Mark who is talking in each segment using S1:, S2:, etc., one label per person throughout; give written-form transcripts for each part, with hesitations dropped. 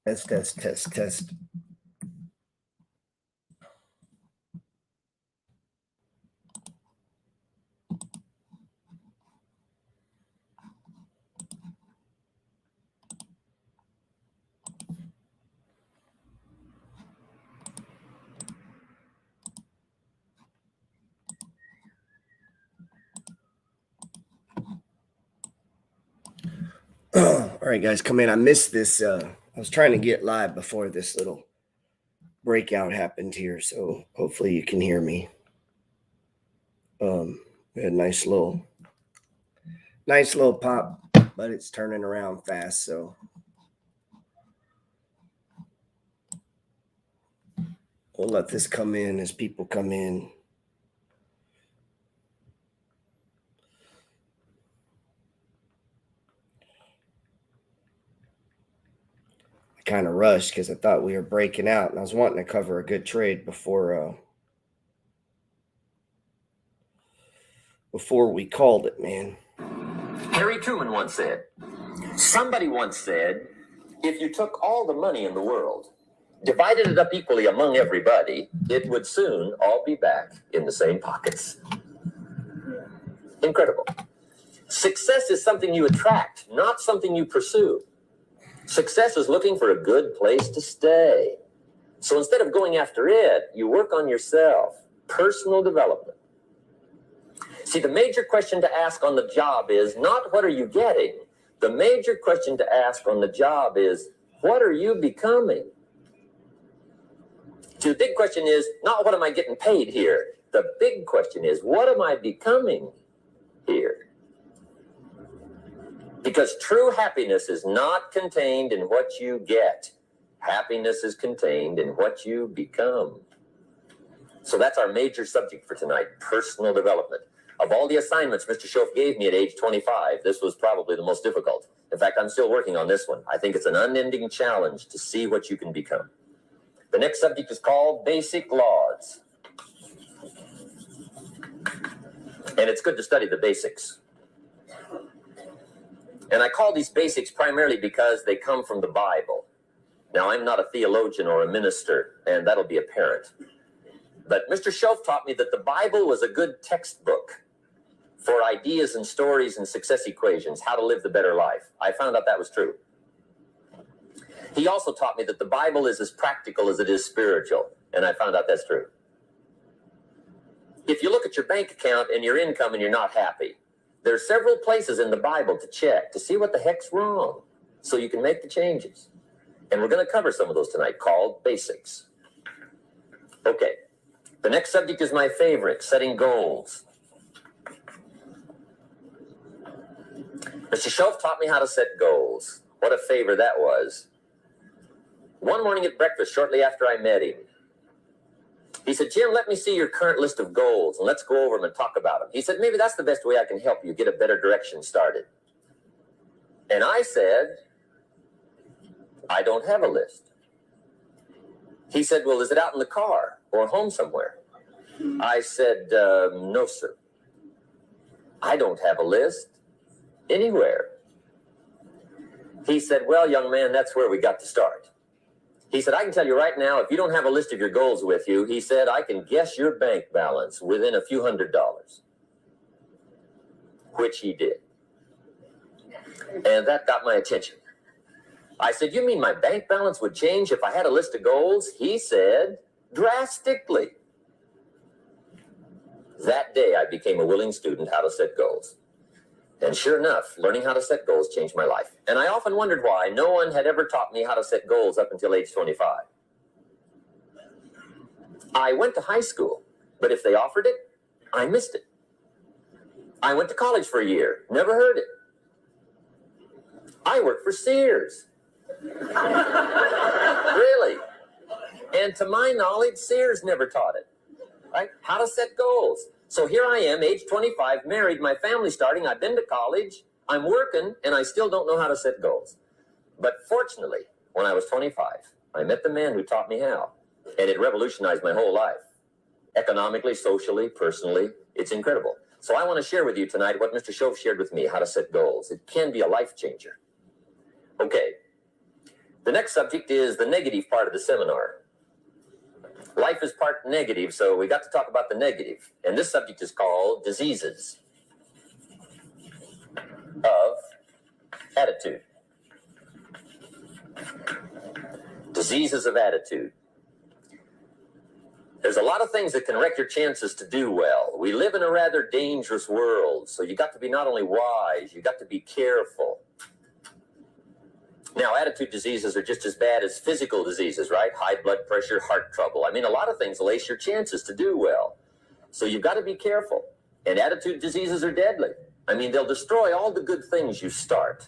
S1: Test, test, test, test. All right, guys, come in. I missed this. I was trying to get live before this little breakout happened here, so hopefully you can hear me. We had a nice little pop, but it's turning around fast, so we'll let this come in as people come in. I kind of rushed because I thought we were breaking out, and I was wanting to cover a good trade before we called it, man.
S2: Harry Truman once said, somebody once said, if you took all the money in the world, divided it up equally among everybody, it would soon all be back in the same pockets. Incredible. Success is something you attract, not something you pursue. Success is looking for a good place to stay. So instead of going after it, you work on yourself. Personal development. See, the major question to ask on the job is not what are you getting? The major question to ask on the job is what are you becoming? See, the big question is not what am I getting paid here? The big question is what am I becoming here? Because true happiness is not contained in what you get. Happiness is contained in what you become. So that's our major subject for tonight, personal development. Of all the assignments Mr. Schoaf gave me at age 25, this was probably the most difficult. In fact, I'm still working on this one. I think it's an unending challenge to see what you can become. The next subject is called Basic Laws. And it's good to study the basics. And I call these basics primarily because they come from the Bible. Now, I'm not a theologian or a minister, and that'll be apparent. But Mr. Schoaf taught me that the Bible was a good textbook for ideas and stories and success equations, how to live the better life. I found out that was true. He also taught me that the Bible is as practical as it is spiritual, and I found out that's true. If you look at your bank account and your income and you're not happy, there are several places in the Bible to check to see what the heck's wrong so you can make the changes. And we're going to cover some of those tonight, called basics. Okay, the next subject is my favorite, setting goals. Mr. Schoaf taught me how to set goals. What a favor that was. One morning at breakfast, shortly after I met him, he said, Jim, let me see your current list of goals, and let's go over them and talk about them. He said, maybe that's the best way I can help you get a better direction started. And I said, I don't have a list. He said, well, is it out in the car or home somewhere? I said, no, sir. I don't have a list anywhere. He said, well, young man, that's where we got to start. He said, I can tell you right now, if you don't have a list of your goals with you, he said, I can guess your bank balance within a few $100s, which he did. And that got my attention. I said, you mean my bank balance would change if I had a list of goals? He said, drastically. That day, I became a willing student how to set goals. And sure enough, learning how to set goals changed my life. And I often wondered why no one had ever taught me how to set goals up until age 25. I went to high school, but if they offered it, I missed it. I went to college for a year, never heard it. I worked for Sears. Really? And to my knowledge, Sears never taught it. Right? How to set goals. So here I am, age 25, married, my family's starting, I've been to college, I'm working, and I still don't know how to set goals. But fortunately, when I was 25, I met the man who taught me how, and it revolutionized my whole life. Economically, socially, personally, it's incredible. So I want to share with you tonight what Mr. Schoaf shared with me, how to set goals. It can be a life changer. Okay, The next subject is the negative part of the seminar. Life is part negative, so we got to talk about the negative. And this subject is called diseases of attitude. Diseases of attitude. There's a lot of things that can wreck your chances to do well. We live in a rather dangerous world, so you got to be not only wise, you got to be careful. Now, attitude diseases are just as bad as physical diseases, right? High blood pressure, heart trouble. I mean, a lot of things lace your chances to do well. So you've got to be careful. And attitude diseases are deadly. I mean, they'll destroy all the good things you start.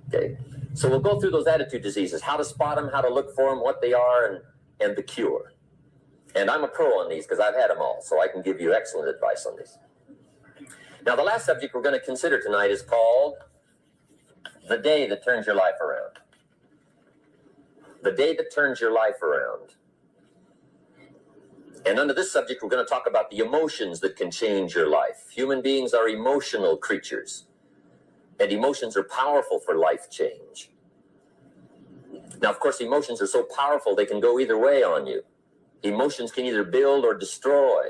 S2: Okay? So we'll go through those attitude diseases, how to spot them, how to look for them, what they are, and the cure. And I'm a pro on these because I've had them all, so I can give you excellent advice on these. Now, the last subject we're going to consider tonight is called the day that turns your life around. The day that turns your life around. And under this subject, we're going to talk about the emotions that can change your life. Human beings are emotional creatures, and emotions are powerful for life change. Now, of course, emotions are so powerful they can go either way on you. Emotions can either build or destroy.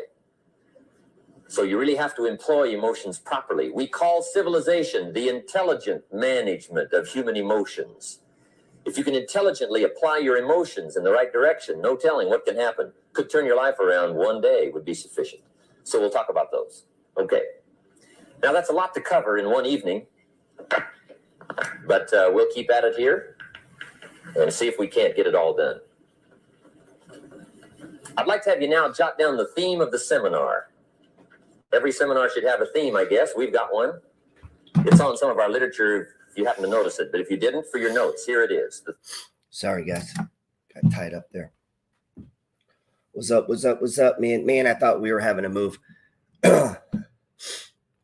S2: So you really have to employ emotions properly. We call civilization the intelligent management of human emotions. If you can intelligently apply your emotions in the right direction, no telling what can happen. Could turn your life around one day would be sufficient. So we'll talk about those. Okay. Now that's a lot to cover in one evening, but we'll keep at it here and see if we can't get it all done. I'd like to have you now jot down the theme of the seminar. Every seminar should have a theme, I guess. We've got one. It's on some of our literature if you happen to notice it. But if you didn't, for your notes, here it is.
S1: Sorry, guys. Got tied up there. What's up? What's up? What's up, man? Man, I thought we were having a move. I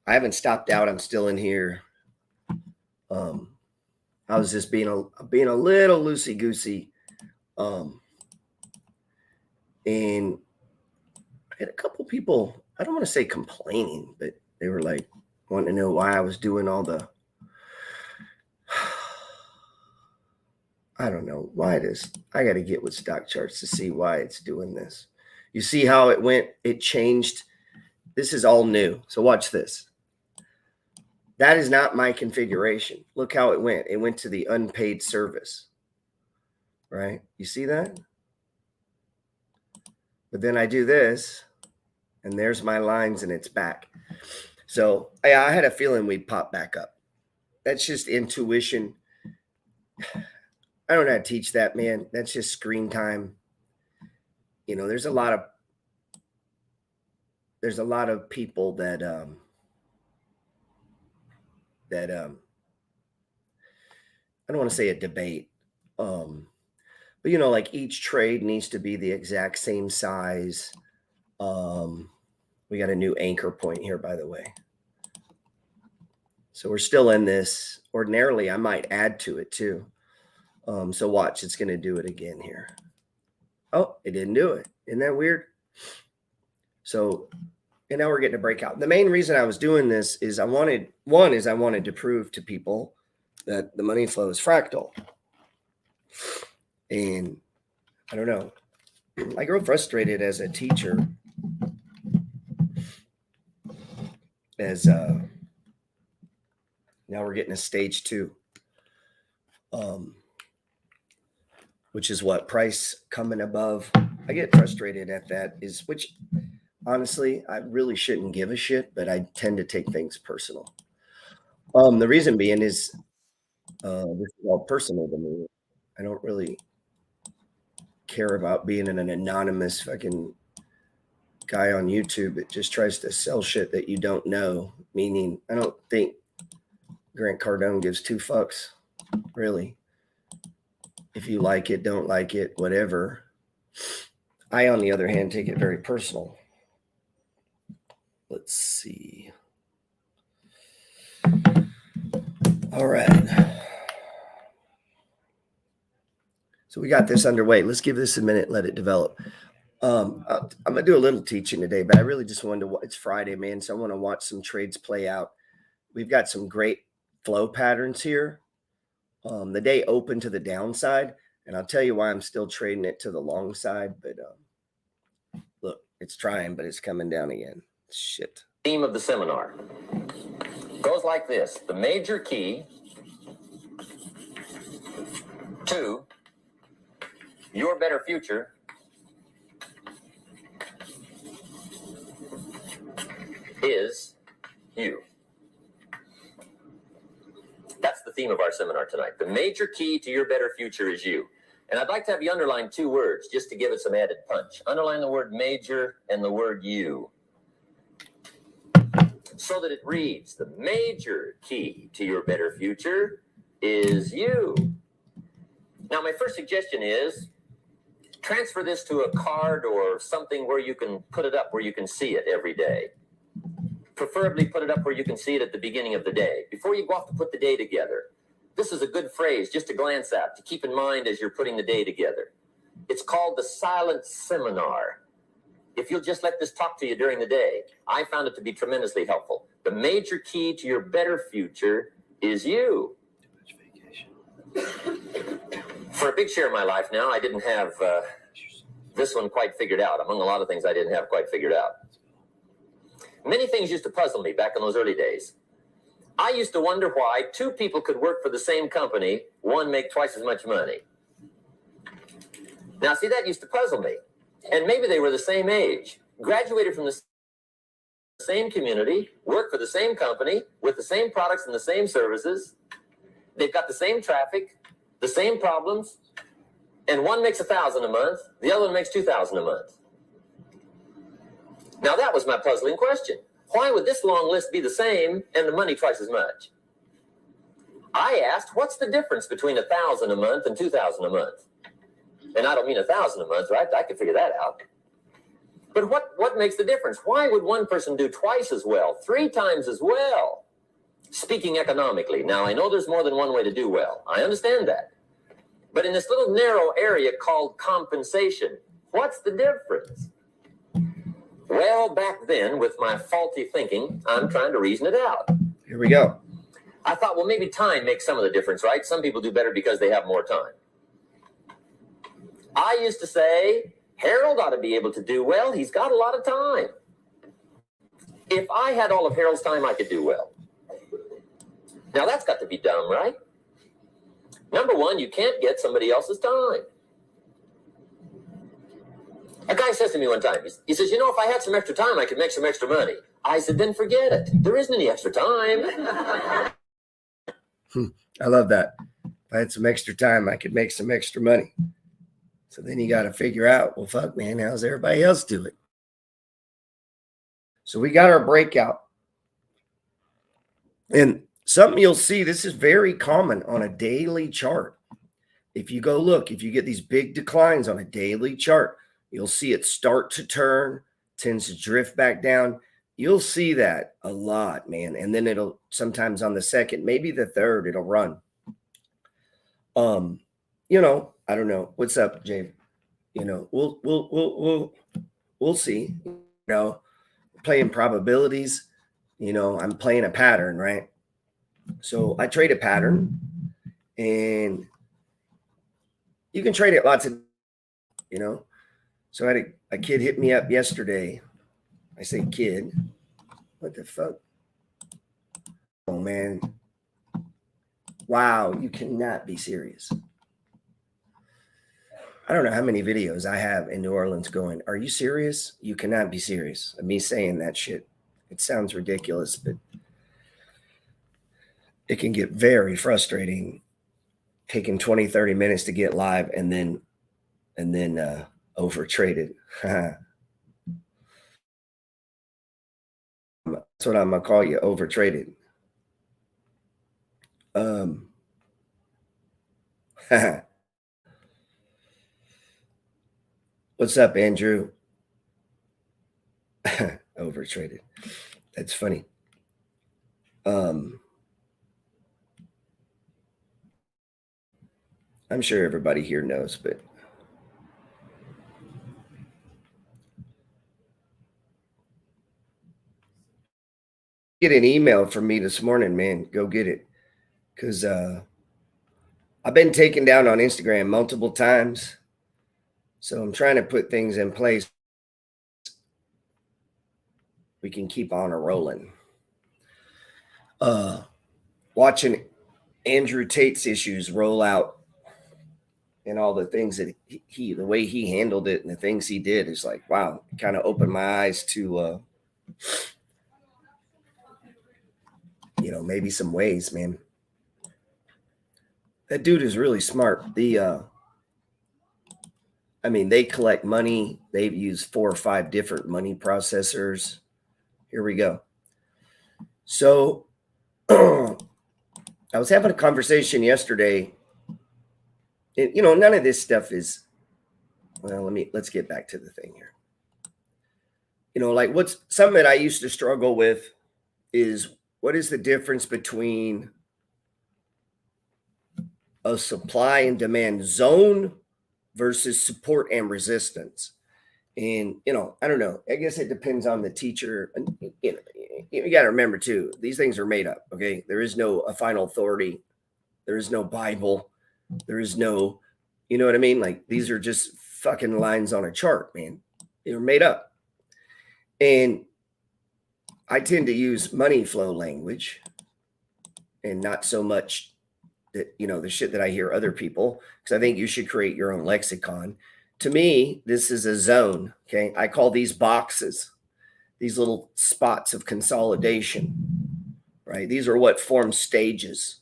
S1: haven't stopped out. I'm still in here. I was just being a little loosey-goosey. And I had a couple people, I don't want to say complaining, but they were like wanting to know why I was doing all the, I don't know why it is. I got to get with stock charts to see why it's doing this. You see how it went? It changed. This is all new. So watch this. That is not my configuration. Look how it went. It went to the unpaid service, right? You see that? But then I do this, and there's my lines, and it's back. So I had a feeling we'd pop back up. That's just intuition. I don't know how to teach that, man. That's just screen time. You know, there's a lot of people that I don't want to say a debate. But, you know, like each trade needs to be the exact same size. We got a new anchor point here, by the way. So we're still in this. Ordinarily, I might add to it too. So watch, it's going to do it again here. Oh, it didn't do it. Isn't that weird? So, and now we're getting a breakout. The main reason I was doing this is I wanted to prove to people that the money flow is fractal. And I don't know, I grow frustrated as a teacher as now we're getting a stage 2, which is what price coming above. I get frustrated at that, is which honestly I really shouldn't give a shit, but I tend to take things personal. The reason being is this is all personal to me. I don't really care about being an anonymous fucking guy on YouTube that just tries to sell shit that you don't know. Meaning, I don't think Grant Cardone gives 2 fucks, really. If you like it, don't like it, whatever. I, on the other hand, take it very personal. Let's see. All right. So we got this underway. Let's give this a minute, let it develop. I'm going to do a little teaching today, but I really just wanted to, it's Friday, man. So I want to watch some trades play out. We've got some great flow patterns here. The day opened to the downside, and I'll tell you why I'm still trading it to the long side. But look, it's trying, but it's coming down again. Shit.
S2: Theme of the seminar goes like this: the major key to your better future is you. That's the theme of our seminar tonight. The major key to your better future is you. And I'd like to have you underline two words just to give it some added punch. Underline the word major and the word you, so that it reads, the major key to your better future is you. Now, my first suggestion is transfer this to a card or something where you can put it up, where you can see it every day. Preferably put it up where you can see it at the beginning of the day, before you go off to put the day together. This is a good phrase just to glance at, to keep in mind as you're putting the day together. It's called the silent seminar. If you'll just let this talk to you during the day, I found it to be tremendously helpful. The major key to your better future is you. For a big share of my life now, I didn't have this one quite figured out, among a lot of things I didn't have quite figured out. Many things used to puzzle me back in those early days. I used to wonder why two people could work for the same company, one make twice as much money. Now, see, that used to puzzle me. And maybe they were the same age, graduated from the same community, work for the same company, with the same products and the same services. They've got the same traffic, the same problems, and one makes $1,000 a month, the other one makes $2,000 a month. Now, that was my puzzling question. Why would this long list be the same and the money twice as much? I asked, what's the difference between $1,000 a month and $2,000 a month? And I don't mean 1,000 a month, right? I could figure that out. But what makes the difference? Why would one person do twice as well, 3 times as well? Speaking economically. Now, I know there's more than one way to do well. I understand that. But in this little narrow area called compensation, what's the difference? Well, back then, with my faulty thinking, I'm trying to reason it out.
S1: Here we go.
S2: I thought, well, maybe time makes some of the difference, right? Some people do better because they have more time. I used to say, Harold ought to be able to do well. He's got a lot of time. If I had all of Harold's time, I could do well. Now, that's got to be dumb, right? Number one, you can't get somebody else's time. A guy says to me one time, he says, you know, if I had some extra time, I could make some extra money. I said, then forget it. There isn't any extra time.
S1: I love that. If I had some extra time, I could make some extra money. So then you got to figure out, well, fuck, man, how's everybody else do it? So we got our breakout. And something you'll see, this is very common on a daily chart. If you go look, if you get these big declines on a daily chart, you'll see it start to turn, tends to drift back down. You'll see that a lot, man. And then it'll sometimes on the second, maybe the third, it'll run. You know, I don't know. What's up, Jay? You know, we'll see. You know, playing probabilities. You know, I'm playing a pattern, right? So I trade a pattern, and you can trade it lots of, you know. So I had a kid hit me up yesterday. I say kid. What the fuck? Oh, man. Wow, you cannot be serious. I don't know how many videos I have in New Orleans going, are you serious? You cannot be serious. Of me saying that shit. It sounds ridiculous, but it can get very frustrating taking 20, 30 minutes to get live and then overtraded. That's what I'm gonna call you, overtraded. What's up, Andrew? Overtraded. That's funny. I'm sure everybody here knows, but get an email from me this morning, man. Go get it. Because I've been taken down on Instagram multiple times. So I'm trying to put things in place. We can keep on a rolling. Watching Andrew Tate's issues roll out and all the things that the way he handled it and the things he did is like, wow, kind of opened my eyes to, maybe some ways, man. That dude is really smart. They collect money. They've used 4 or 5 different money processors. Here we go. So I was having a conversation yesterday. None of this stuff is, well, let's get back to the thing here. Like what's something that I used to struggle with is what is the difference between a supply and demand zone versus support and resistance? And, I don't know. I guess it depends on the teacher. And, you got to remember too, these things are made up. Okay. There is no a final authority. There is no Bible. There is no, you know what I mean? Like these are just fucking lines on a chart, man. They were made up. And I tend to use money flow language and not so much that, the shit that I hear other people, because I think you should create your own lexicon. To me, this is a zone. Okay. I call these boxes, these little spots of consolidation, right? These are what form stages,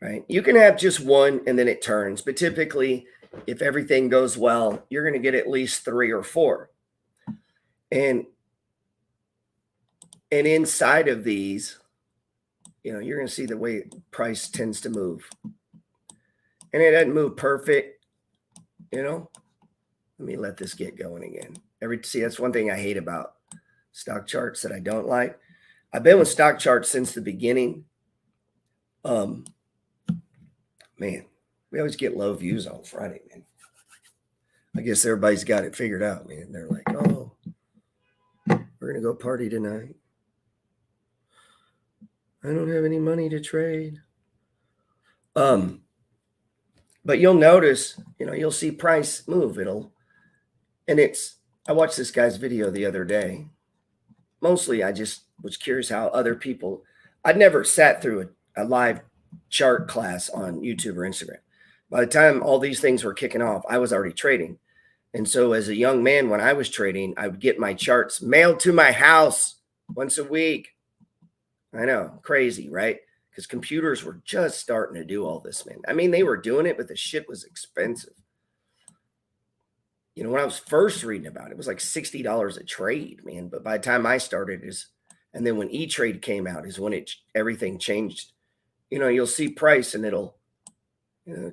S1: right? You can have just one and then it turns, but typically if everything goes well, you're going to get at least 3 or 4. And inside of these, you're going to see the way price tends to move. And it doesn't move perfect. Let me let this get going again. That's one thing I hate about stock charts that I don't like. I've been with stock charts since the beginning. Man, we always get low views on Friday, man. I guess everybody's got it figured out, man. They're like, oh, we're going to go party tonight. I don't have any money to trade. But you'll notice, you'll see price move. I watched this guy's video the other day. Mostly I just was curious how other people, I'd never sat through a live chart class on YouTube or Instagram. By the time all these things were kicking off, I was already trading. And so as a young man, when I was trading, I would get my charts mailed to my house once a week. I know, crazy, right? Because computers were just starting to do all this, man. They were doing it, but the shit was expensive. When I was first reading about it, it was like $60 a trade, man. But by the time I started and then when E-Trade came out is when everything changed. You'll see price and it'll,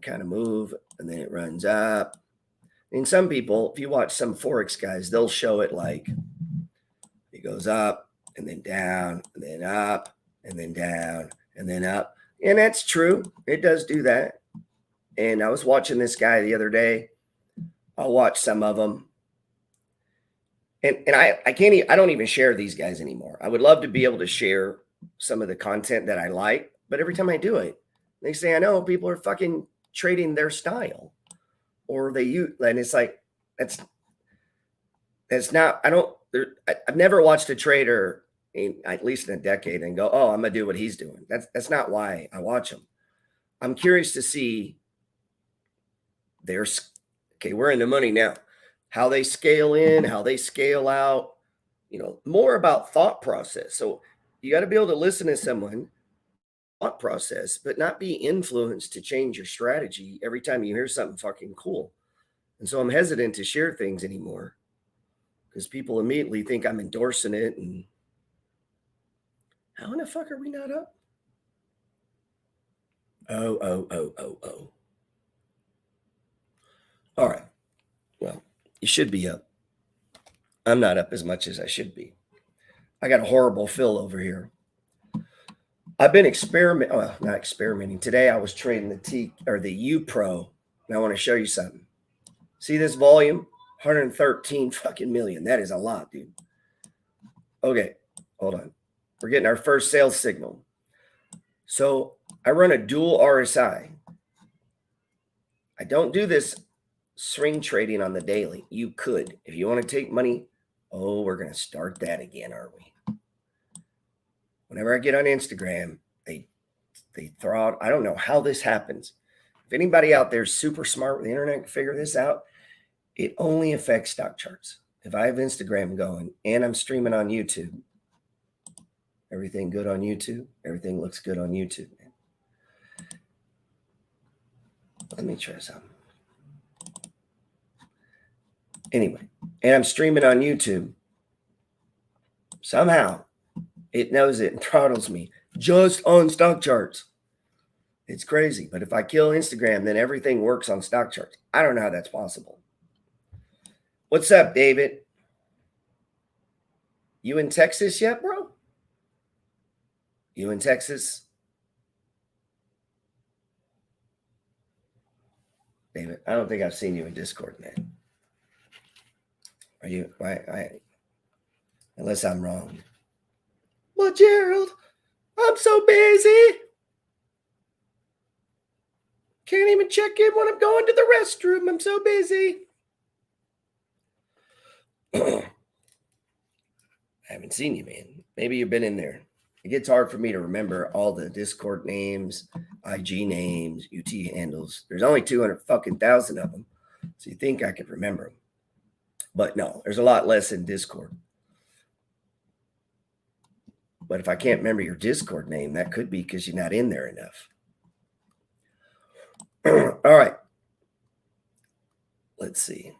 S1: kind of move and then it runs up. And some people, if you watch some Forex guys, they'll show it like it goes up and then down and then up and then down and then up. And that's true. It does do that. And I was watching this guy the other day. I'll watch some of them. And I don't even share these guys anymore. I would love to be able to share some of the content that I like, but every time I do it, they say, I know people are fucking trading their style or and it's like, that's not, I've never watched a trader at least in a decade and go, oh, I'm going to do what he's doing. That's not why I watch him. I'm curious to see okay, we're in the money now. How they scale in, how they scale out, more about thought process. So you got to be able to listen to someone, thought process, but not be influenced to change your strategy every time you hear something fucking cool. And so I'm hesitant to share things anymore because people immediately think I'm endorsing it. And how in the fuck are we not up? Oh. All right. Well, you should be up. I'm not up as much as I should be. I got a horrible fill over here. I've been not experimenting. Today I was trading the U Pro, and I want to show you something. See this volume? 113 fucking million. That is a lot, dude. Okay, hold on. We're getting our first sales signal. So I run a dual RSI. I don't do this swing trading on the daily. You could. If you want to take money, oh, we're going to start that again, aren't we? Whenever I get on Instagram, they throw out, I don't know how this happens. If anybody out there is super smart with the internet can figure this out, it only affects stock charts. If I have Instagram going and I'm streaming on YouTube, everything good on YouTube, everything looks good on YouTube. Man. Let me try something. Anyway, and I'm streaming on YouTube. Somehow it knows it and throttles me just on stock charts. It's crazy. But if I kill Instagram, then everything works on stock charts. I don't know how that's possible. What's up, David? You in Texas yet, bro? You in Texas? David, I don't think I've seen you in Discord, man. Are you? Unless I'm wrong. Well, Gerald, I'm so busy. Can't even check in when I'm going to the restroom. I'm so busy. I haven't seen you, man. Maybe you've been in there. It gets hard for me to remember all the Discord names, IG names, UT handles. There's only 200,000 of them. So you think I could remember them. But no, there's a lot less in Discord. But if I can't remember your Discord name, that could be because you're not in there enough. All right. Let's see.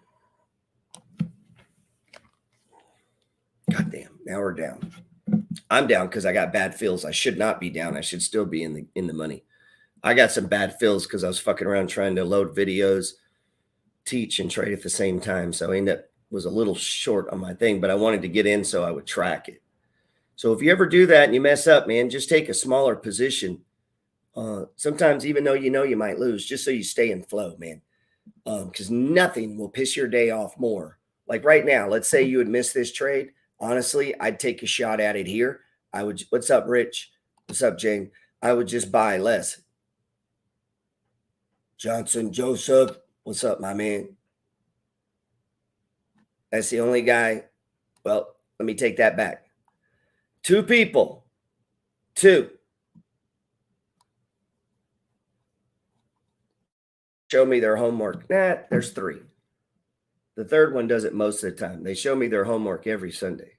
S1: God damn. Now we're down. I'm down because I got bad feels. I should not be down. I should still be in the money. I got some bad feels because I was fucking around trying to load videos, teach, and trade at the same time. So I ended up was a little short on my thing, but I wanted to get in so I would track it. So if you ever do that and you mess up, man, just take a smaller position. Sometimes even though you might lose, just so you stay in flow, man. Because nothing will piss your day off more. Like right now, let's say you would miss this trade. Honestly, I'd take a shot at it here. I would. What's up, Rich? What's up, Jane? I would just buy less. Johnson Joseph, what's up, my man? That's the only guy. Well, let me take that back. 2 people. 2. Show me their homework. Nah, there's 3. The third one does it most of the time. They show me their homework every Sunday.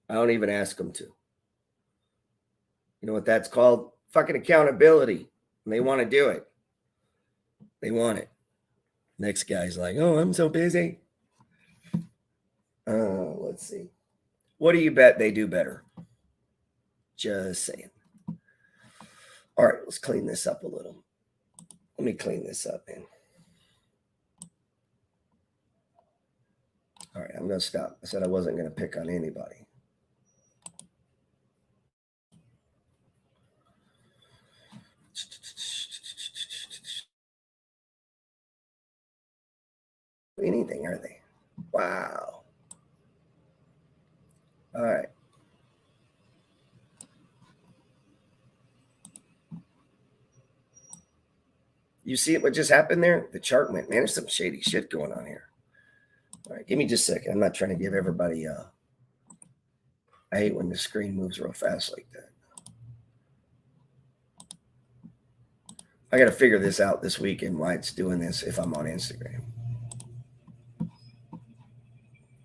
S1: I don't even ask them to. You know what that's called? Fucking accountability. And they want to do it. They want it. Next guy's like, oh, I'm so busy. Let's see. What do you bet they do better? Just saying. All right, let's clean this up a little. Let me clean this up, man. All right, I'm going to stop. I said I wasn't going to pick on anybody. Anything, are they? Wow. All right. You see what just happened there? The chart went, man, there's some shady shit going on here. All right, give me just a second. I'm not trying to give everybody I hate when the screen moves real fast like that. I got to figure this out this weekend why it's doing this if I'm on Instagram.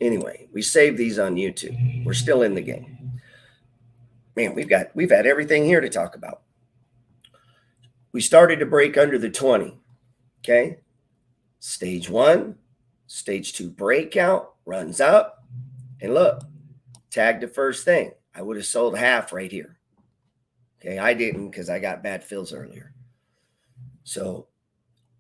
S1: Anyway, we saved these on YouTube. We're still in the game. Man, we've had everything here to talk about. We started to break under the 20. Okay. Stage 1, stage 2 breakout, runs up. And look, tagged the first thing. I would have sold half right here. Okay. I didn't because I got bad fills earlier. So,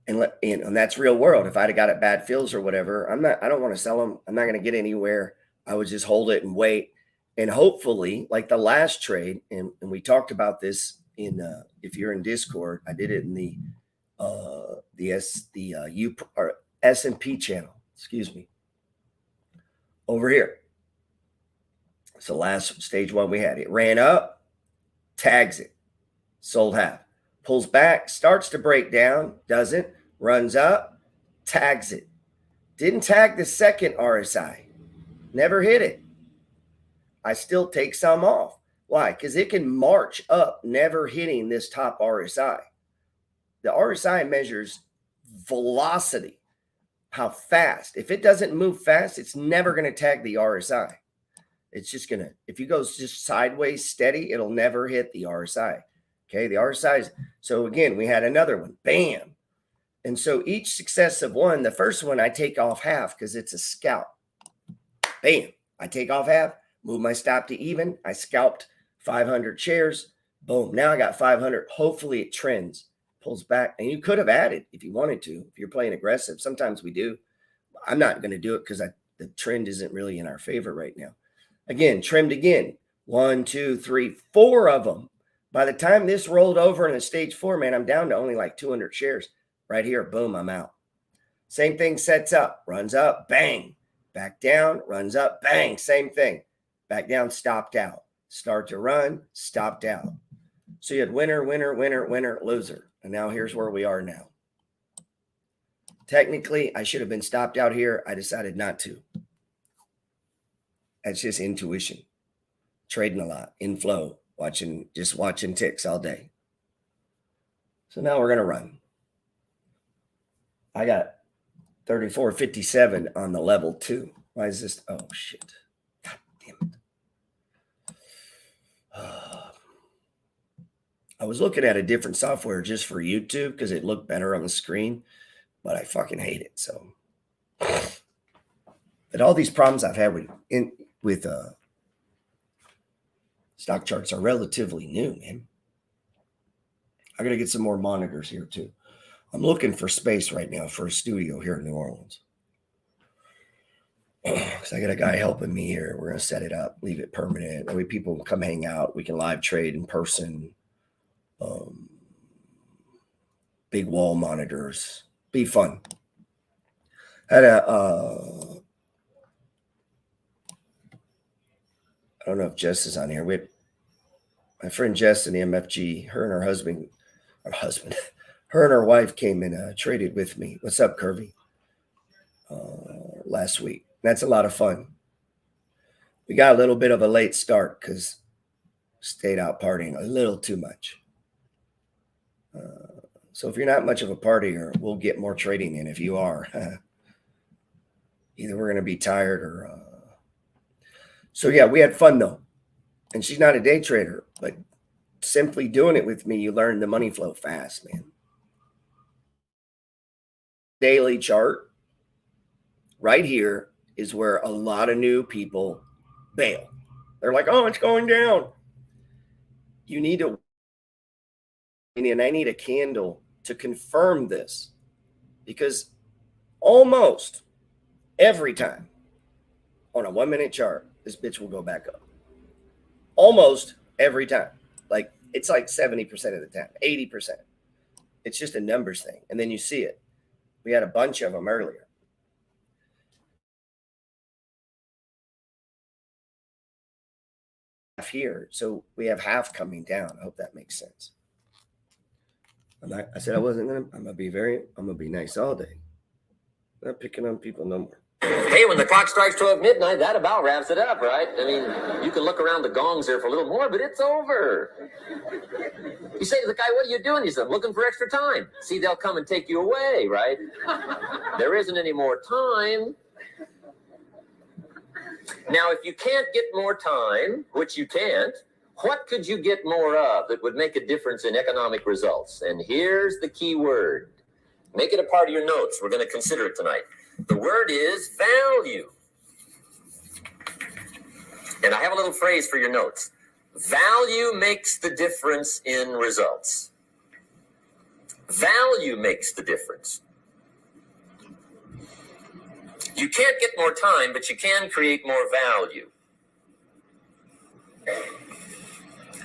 S1: and that's real world. If I'd have got it bad fills or whatever, I don't want to sell them. I'm not going to get anywhere. I would just hold it and wait. And hopefully, like the last trade, and we talked about this in if you're in Discord, I did it in the S&P channel, excuse me, over here. So last stage 1 we had, it ran up, tags it, sold half, pulls back, starts to break down, doesn't, runs up, tags it. Didn't tag the second RSI. Never hit it. I still take some off. Why? Because it can march up, never hitting this top RSI. The RSI measures velocity, how fast. If it doesn't move fast, it's never going to tag the RSI. It's just going to, if it goes just sideways steady, it'll never hit the RSI. Okay, the RSI is, so again, we had another one, bam. And so each successive one, the first one I take off half because it's a scalp. Bam, I take off half, move my stop to even. I scalped 500 shares. Boom, now I got 500. Hopefully it trends, pulls back. And you could have added if you wanted to, if you're playing aggressive. Sometimes we do. I'm not going to do it because the trend isn't really in our favor right now. Again, trimmed again. 1, 2, 3, 4 of them. By the time this rolled over in a stage 4, man, I'm down to only like 200 shares. Right here, boom, I'm out. Same thing sets up, runs up, bang. Back down, runs up, bang. Same thing. Back down, stopped out. Start to run, stopped out. So you had winner, winner, winner, winner, loser. And now here's where we are now. Technically, I should have been stopped out here. I decided not to. That's just intuition. Trading a lot, in flow, just watching ticks all day. So now we're going to run. I got 34.57 on the level 2. Why is this? Oh, shit. God damn it. I was looking at a different software just for YouTube because it looked better on the screen, but I fucking hate it. So, but all these problems I've had with stock charts are relatively new, man. I got to get some more monitors here too. I'm looking for space right now for a studio here in New Orleans. Because I got a guy helping me here. We're going to set it up, leave it permanent. That way people can come hang out. We can live trade in person. Big wall monitors. Be fun. Had I don't know if Jess is on here. We had my friend Jess in the MFG, her and her husband, her and her wife came and traded with me. What's up, Curvy? Last week. That's a lot of fun. We got a little bit of a late start because stayed out partying a little too much. So if you're not much of a partier, we'll get more trading in. If you are, either we're going to be tired or. So yeah, we had fun though. And she's not a day trader, but simply doing it with me, you learn the money flow fast, man. Daily chart right here is where a lot of new people bail. They're like, oh, it's going down. You need to, and I need a candle to confirm this because almost every time on a 1-minute chart, this bitch will go back up. Almost every time. Like it's like 70% of the time, 80%. It's just a numbers thing. And then you see it. We had a bunch of them earlier. Here. So we have half coming down. I hope that makes sense. I said I wasn't going to, I'm going to be nice all day. I'm not picking on people no more.
S2: Hey, when the clock strikes 12 midnight, that about wraps it up, right? I mean, you can look around the gongs there for a little more, but it's over. You say to the guy, what are you doing? He said, I'm looking for extra time. See, they'll come and take you away, right? There isn't any more time. Now, if you can't get more time, which you can't, what could you get more of that would make a difference in economic results? And here's the key word. Make it a part of your notes. We're going to consider it tonight. The word is value. And I have a little phrase for your notes. Value makes the difference in results. Value makes the difference. You can't get more time, but you can create more value.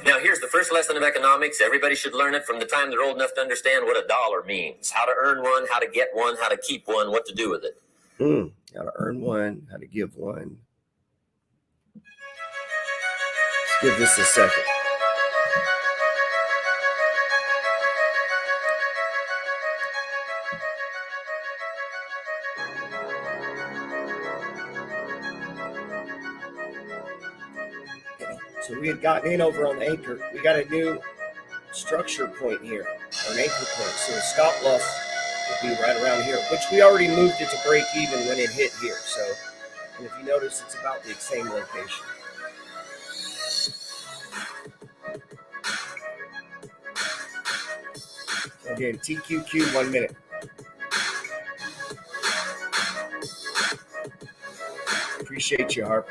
S2: Now, here's the first lesson of economics. Everybody should learn it from the time they're old enough to understand what a dollar means. How to earn one, how to get one, how to keep one, what to do with it.
S1: How to earn one, how to give one. Let's give this a second. So we had gotten in over on the anchor. We got a new structure point here, or an anchor point. So the stop loss would be right around here, which we already moved it to break even when it hit here. So, and if you notice, it's about the same location. Again, TQQ, 1 minute. Appreciate you, Harp.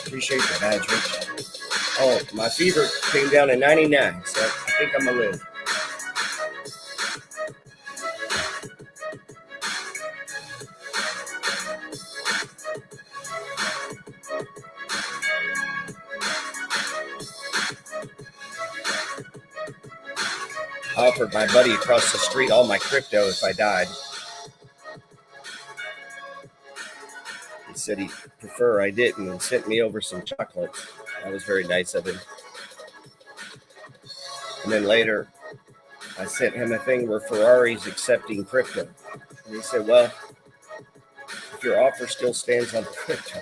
S1: Appreciate the badge, Rich. Oh, my fever came down to 99, so I think I'm going to live. I offered my buddy across the street all my crypto if I died. He said he'd prefer I didn't and sent me over some chocolates. That was very nice of him. And then later, I sent him a thing where Ferrari's accepting crypto. And he said, well, if your offer still stands on crypto.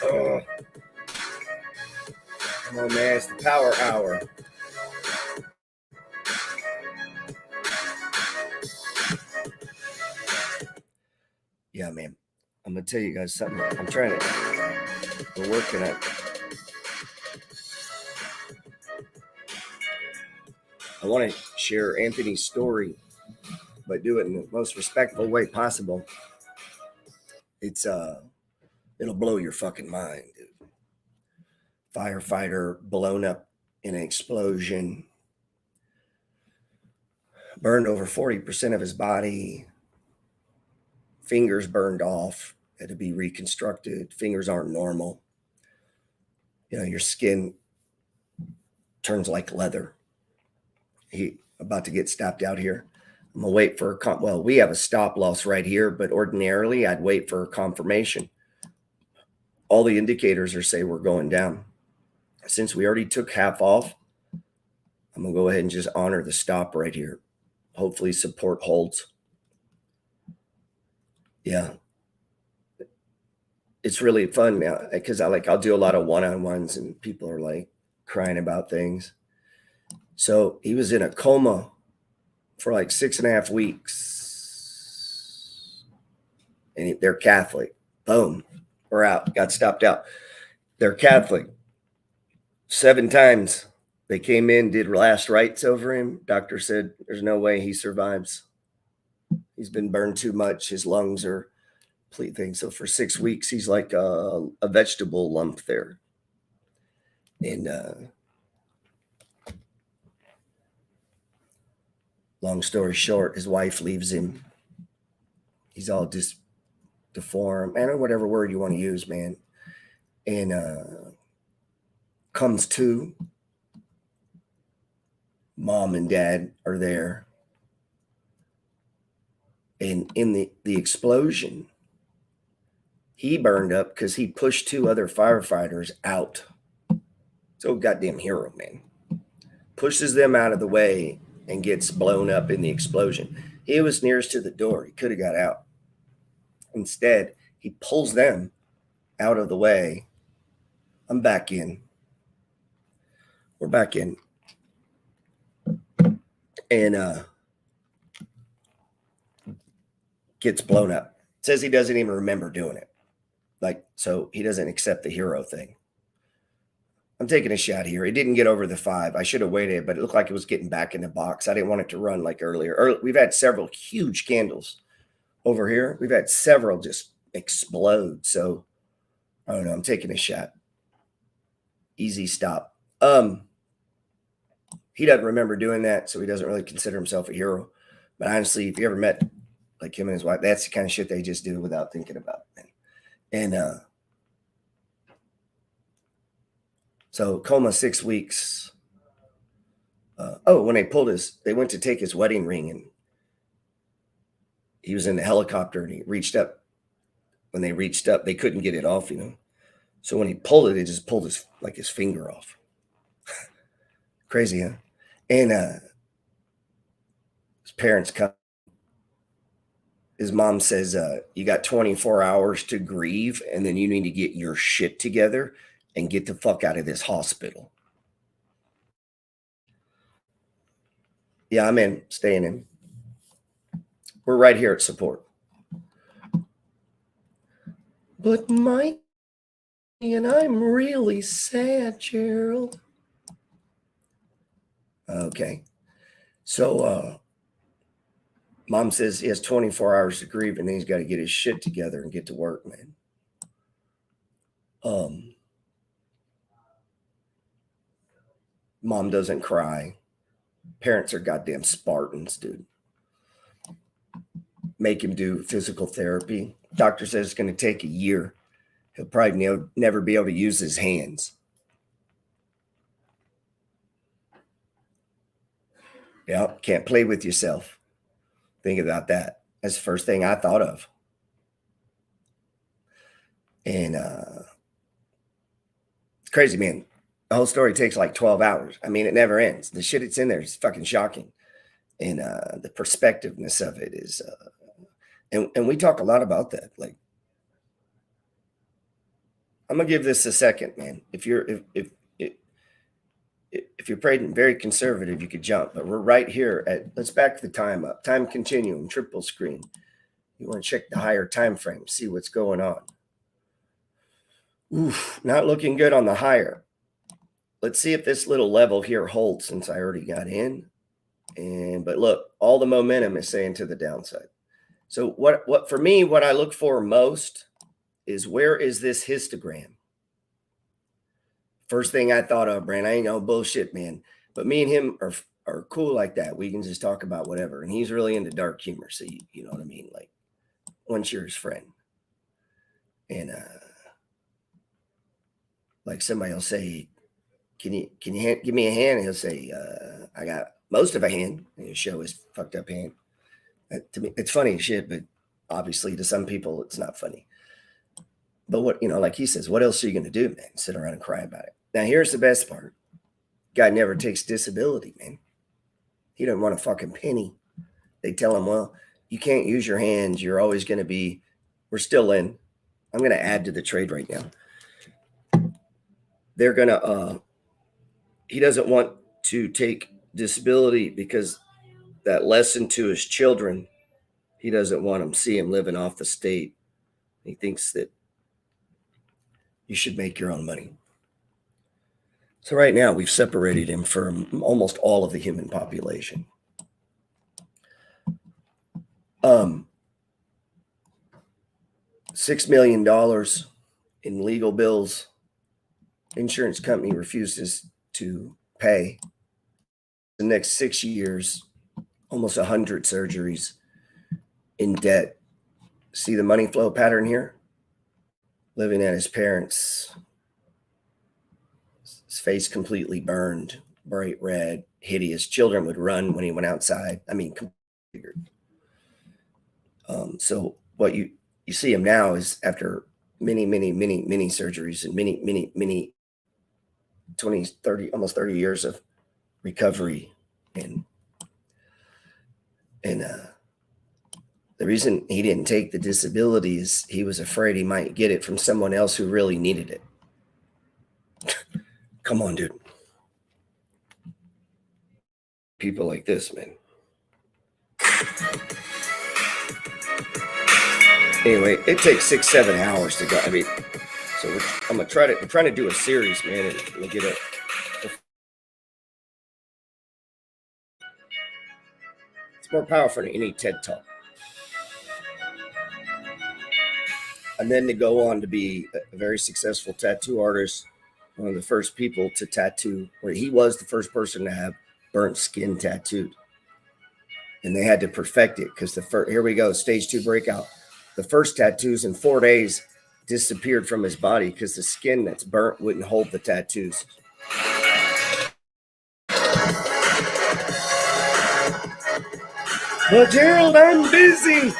S1: Oh. Come on, man, it's the power hour. Yeah, man. I'm going to tell you guys something. I'm trying to, we're working at, I want to share Anthony's story, but do it in the most respectful way possible. It's, it'll blow your fucking mind, dude. Firefighter blown up in an explosion, burned over 40% of his body, fingers burned off, had to be reconstructed. Fingers aren't normal. You know, your skin turns like leather. He about to get stopped out here. I'm gonna wait for well, we have a stop loss right here, but ordinarily I'd wait for confirmation. All the indicators are saying we're going down. Since we already took half off, I'm gonna go ahead and just honor the stop right here. Hopefully support holds. Yeah. It's really fun now because I'll do a lot of one-on-ones and people are like crying about things. So he was in a coma for like 6.5 weeks. And they're Catholic. Boom. We're out. Got stopped out. They're Catholic. 7 times they came in, did last rites over him. Doctor said there's no way he survives. He's been burned too much. His lungs are complete thing. So for 6 weeks, he's like a vegetable lump there. And long story short, his wife leaves him. He's all just deformed, man, or whatever word you want to use, man. And comes to, mom and dad are there. And in the explosion, he burned up because he pushed 2 other firefighters out. So goddamn hero, man. Pushes them out of the way and gets blown up in the explosion. He was nearest to the door. He could have got out. Instead, he pulls them out of the way. I'm back in. We're back in. And gets blown up. Says he doesn't even remember doing it. Like, so he doesn't accept the hero thing. I'm taking a shot here. It didn't get over the 5. I should have waited, but it looked like it was getting back in the box. I didn't want it to run like earlier. We've had several huge candles over here. We've had several just explode. So I don't know. I'm taking a shot. Easy stop. He doesn't remember doing that, so he doesn't really consider himself a hero. But honestly, if you ever met like him and his wife, that's the kind of shit they just do without thinking about it. And so coma 6 weeks. When they went to take his wedding ring, and he was in the helicopter and he reached up. When they reached up, they couldn't get it off, So when he pulled it, it just pulled his finger off. Crazy, huh? And his parents come. His mom says, you got 24 hours to grieve, and then you need to get your shit together and get the fuck out of this hospital. Yeah, I'm in, staying in. We're right here at support. But Mike and I'm really sad, Gerald. Okay. So mom says he has 24 hours to grieve, and then he's got to get his shit together and get to work, man. Mom doesn't cry. Parents are goddamn Spartans, dude. Make him do physical therapy. Doctor says it's going to take a year. He'll probably never be able to use his hands. Yeah, can't play with yourself. Think about that. That's the first thing I thought of. And it's crazy, man. The whole story takes like 12 hours. I mean, it never ends. The shit that's in there is fucking shocking. And the perspectiveness of it is, and we talk a lot about that. Like, I'm gonna give this a second, man. If you're very conservative, you could jump. But we're right here at. Let's back the time up. Time continuum, triple screen. You want to check the higher time frame, see what's going on. Oof, not looking good on the higher. Let's see if this little level here holds, since I already got in. But look, all the momentum is saying to the downside. So what for me, what I look for most is, where is this histogram? First thing I thought of, Brand, I ain't no bullshit, man. But me and him are cool like that. We can just talk about whatever. And he's really into dark humor. So you know what I mean? Like, once you're his friend. And like somebody will say, can you give me a hand? And he'll say, I got most of a hand. And he'll show his fucked up hand. To me, it's funny as shit, but obviously to some people it's not funny. But what, like he says, what else are you going to do, man? Sit around and cry about it. Now, here's the best part. Guy never takes disability, man. He doesn't want a fucking penny. They tell him, well, you can't use your hands. You're always going to be, we're still in. I'm going to add to the trade right now. They're going to, he doesn't want to take disability because that lesson to his children, he doesn't want them see him living off the state. He thinks that you should make your own money. So right now we've separated him from almost all of the human population. $6 million in legal bills. Insurance company refuses to pay. The next 6 years, almost 100 surgeries, in debt. See the money flow pattern here? Living at his parents', his face completely burned, bright red, hideous. Children would run when he went outside. I mean, completely. So what you see him now is, after many surgeries and many 20, 30, almost 30 years of recovery. And the reason he didn't take the disability is he was afraid he might get it from someone else who really needed it. Come on, dude. People like this, man. Anyway, it takes 6-7 hours to go. I mean, so I'm trying to do a series, man, and we'll get it. It's more powerful than any TED Talk. And then to go on to be a very successful tattoo artist, one of the first people to tattoo, where he was the first person to have burnt skin tattooed. And they had to perfect it because here we go, stage 2 breakout. The first tattoos in 4 days disappeared from his body because the skin that's burnt wouldn't hold the tattoos. Well, Gerald, I'm busy.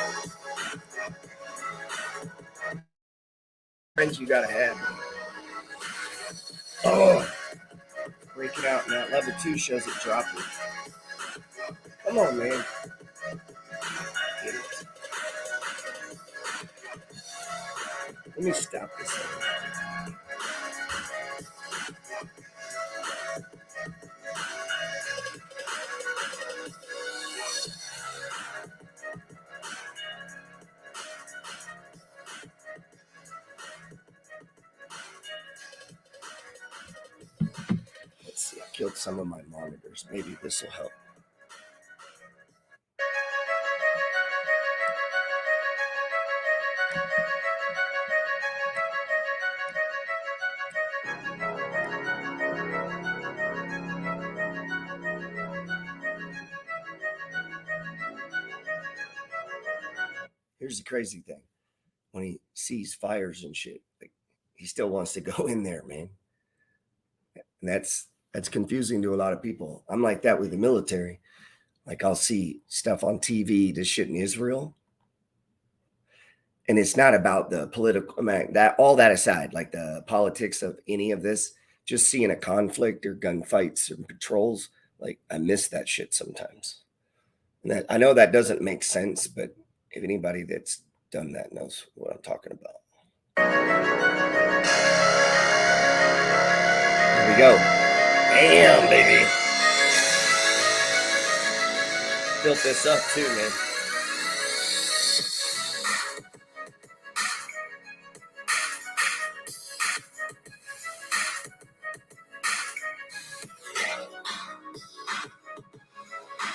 S1: defense you gotta have. Oh, break it out. Now level 2 shows it dropping. Come on, man. Get it. Let me stop this. Let's see. I killed some of my monitors. Maybe this will help. Here's the crazy thing. When he sees fires and shit, like, he still wants to go in there, man. And that's confusing to a lot of people. I'm like that with the military. Like, I'll see stuff on TV, this shit in Israel. And it's not about the political, that all that aside, like the politics of any of this, just seeing a conflict or gunfights or patrols, like I miss that shit sometimes. And that, I know that doesn't make sense, but if anybody that's done that knows what I'm talking about. Here we go. Bam, baby. Built this up too, man.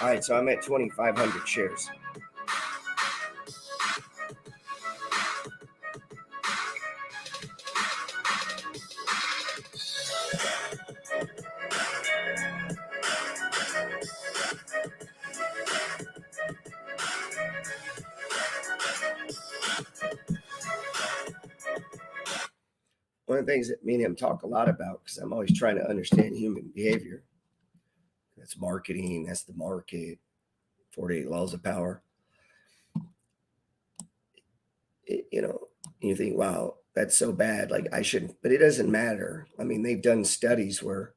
S1: All right, so I'm at 2,500 shares. One of the things that me and him talk a lot about, because I'm always trying to understand human behavior. That's marketing, that's the market, 48 laws of power. You think, wow, that's so bad. Like I shouldn't, but it doesn't matter. I mean, they've done studies where,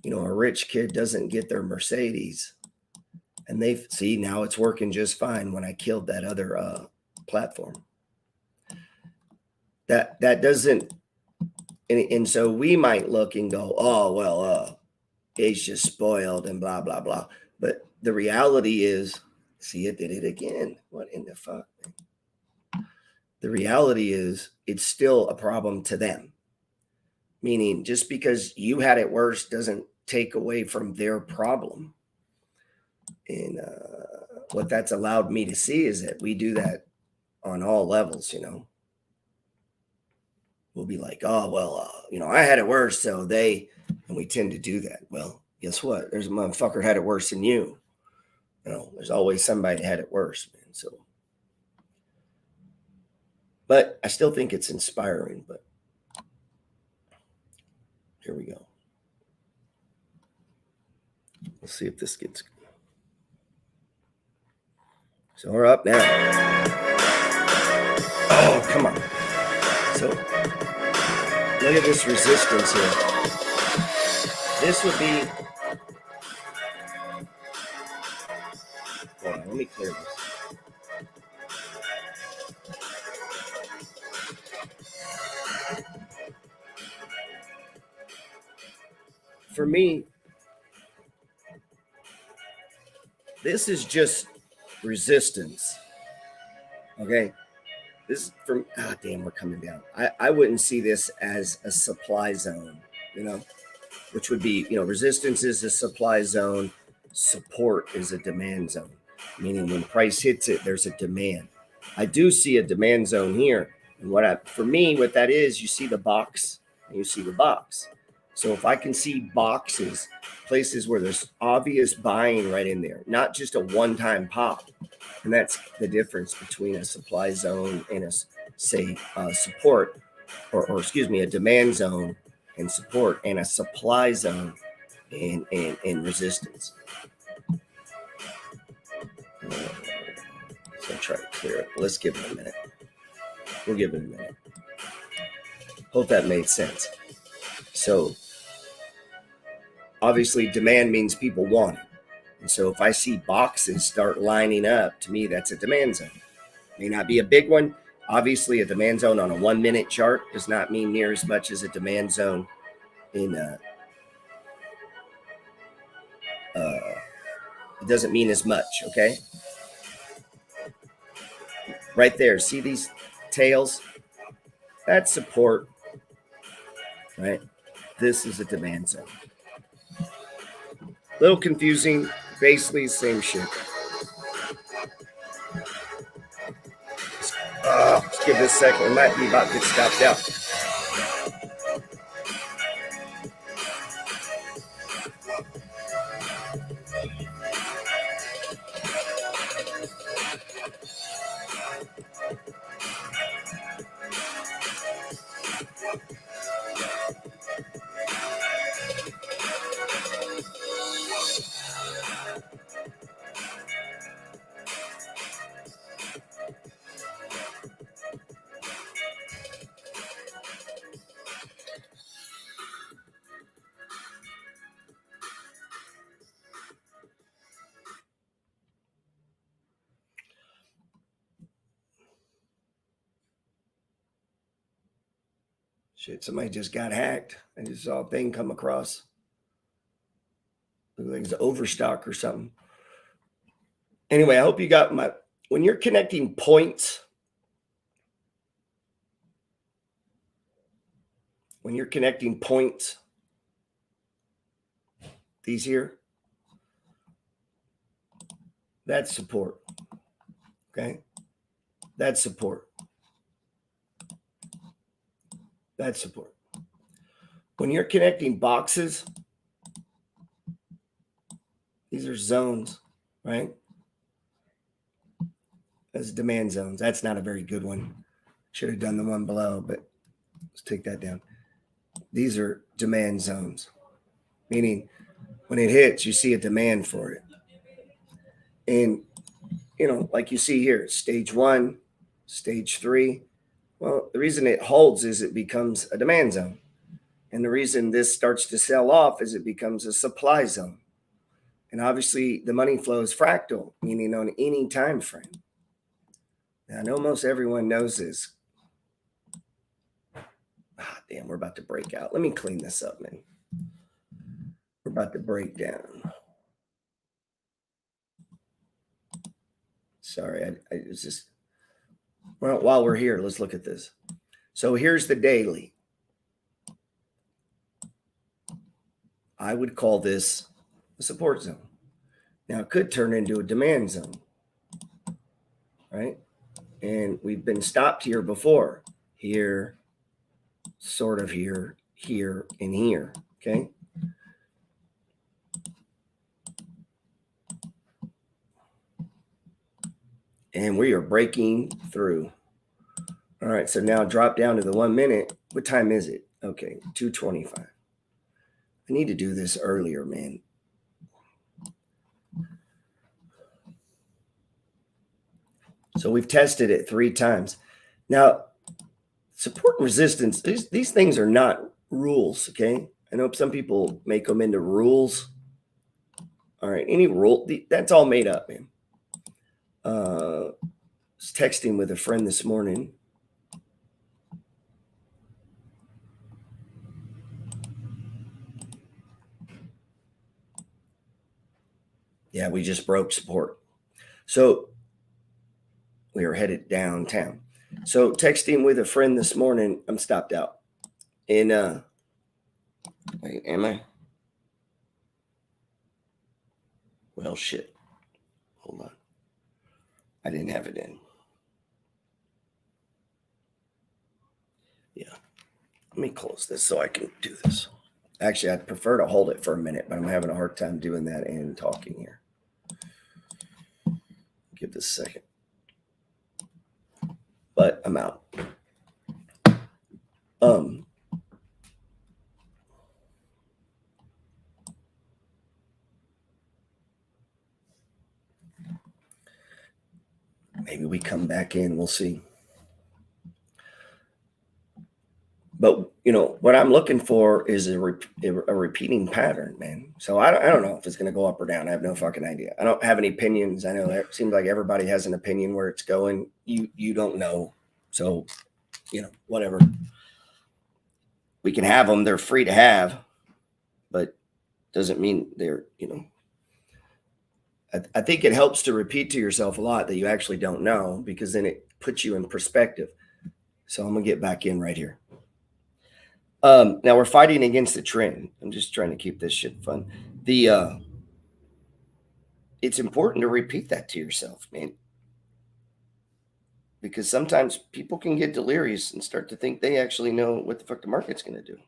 S1: a rich kid doesn't get their Mercedes, and they see now it's working just fine when I killed that other platform. That doesn't, and so we might look and go, oh, well, it's just spoiled and blah, blah, blah. But the reality is, see, it did it again. What in the fuck, man? The reality is it's still a problem to them. Meaning just because you had it worse doesn't take away from their problem. And what that's allowed me to see is that we do that on all levels, We'll be like, oh, well, I had it worse, so and we tend to do that. Well, guess what? There's a motherfucker had it worse than you. There's always somebody that had it worse, man. So, but I still think it's inspiring, but here we go. Let's see if this gets. So we're up now. Oh, come on. So look at this resistance here. This would be. Hold on, let me clear this. For me, this is just resistance. Okay. This from damn, we're coming down. I wouldn't see this as a supply zone, which would be, resistance is a supply zone, support is a demand zone, meaning when price hits it, there's a demand. I do see a demand zone here. And for me, what that is, you see the box and you see the box. So if I can see boxes, places where there's obvious buying right in there, not just a one-time pop. And that's the difference between a supply zone and support, or excuse me, a demand zone and support, and a supply zone and resistance. So try to clear it. Let's give it a minute. We'll give it a minute. Hope that made sense. So obviously demand means people want it. And so if I see boxes start lining up, to me, that's a demand zone. May not be a big one. Obviously, a demand zone on a 1 minute chart does not mean near as much as a demand zone in it doesn't mean as much, okay? Right there, see these tails? That's support, right? This is a demand zone. Little confusing, basically same shit. Let's give this a second. We might be about to get stopped out. Shit, somebody just got hacked. I just saw a thing come across. Looked like it's overstock or something. Anyway, I hope you got my, when you're connecting points, these here, that's support. Okay. That's support. That's support. When you're connecting boxes, these are zones, right? As demand zones. That's not a very good one. Should have done the one below, but let's take that down. These are demand zones, meaning when it hits, you see a demand for it. And, you know, like you see here, stage 1, stage 3. Well, the reason it holds is it becomes a demand zone. And the reason this starts to sell off is it becomes a supply zone. And obviously the money flow is fractal, meaning on any time frame. Now, I know most everyone knows this. Damn, we're about to break out. Let me clean this up, man. We're about to break down. Sorry, I was just, well, while we're here, let's look at this. So here's the daily. I would call this a support zone. Now it could turn into a demand zone, right? And we've been stopped here before. Here, sort of here, here, and here, okay? And we are breaking through. All right, so now drop down to the 1 minute. What time is it? Okay, 2:25. I need to do this earlier, man. So we've tested it 3 times. Now, support and resistance, these things are not rules, okay? I know some people make them into rules. All right, any rule, that's all made up, man. I was texting with a friend this morning. Yeah, we just broke support. So we are headed downtown. So texting with a friend this morning, I'm stopped out. And wait, am I? Well, shit. Hold on. I didn't have it in. Yeah. Let me close this so I can do this. Actually, I'd prefer to hold it for a minute, but I'm having a hard time doing that and talking here. Give this a second. But I'm out. Maybe we come back in. We'll see. But what I'm looking for is a repeating pattern, man. So I don't know if it's going to go up or down. I have no fucking idea. I don't have any opinions. I know it seems like everybody has an opinion where it's going. You don't know. So, whatever. We can have them. They're free to have, but doesn't mean they're, I think it helps to repeat to yourself a lot that you actually don't know, because then it puts you in perspective. So I'm going to get back in right here. Now we're fighting against the trend. I'm just trying to keep this shit fun. It's important to repeat that to yourself, man, because sometimes people can get delirious and start to think they actually know what the fuck the market's going to do.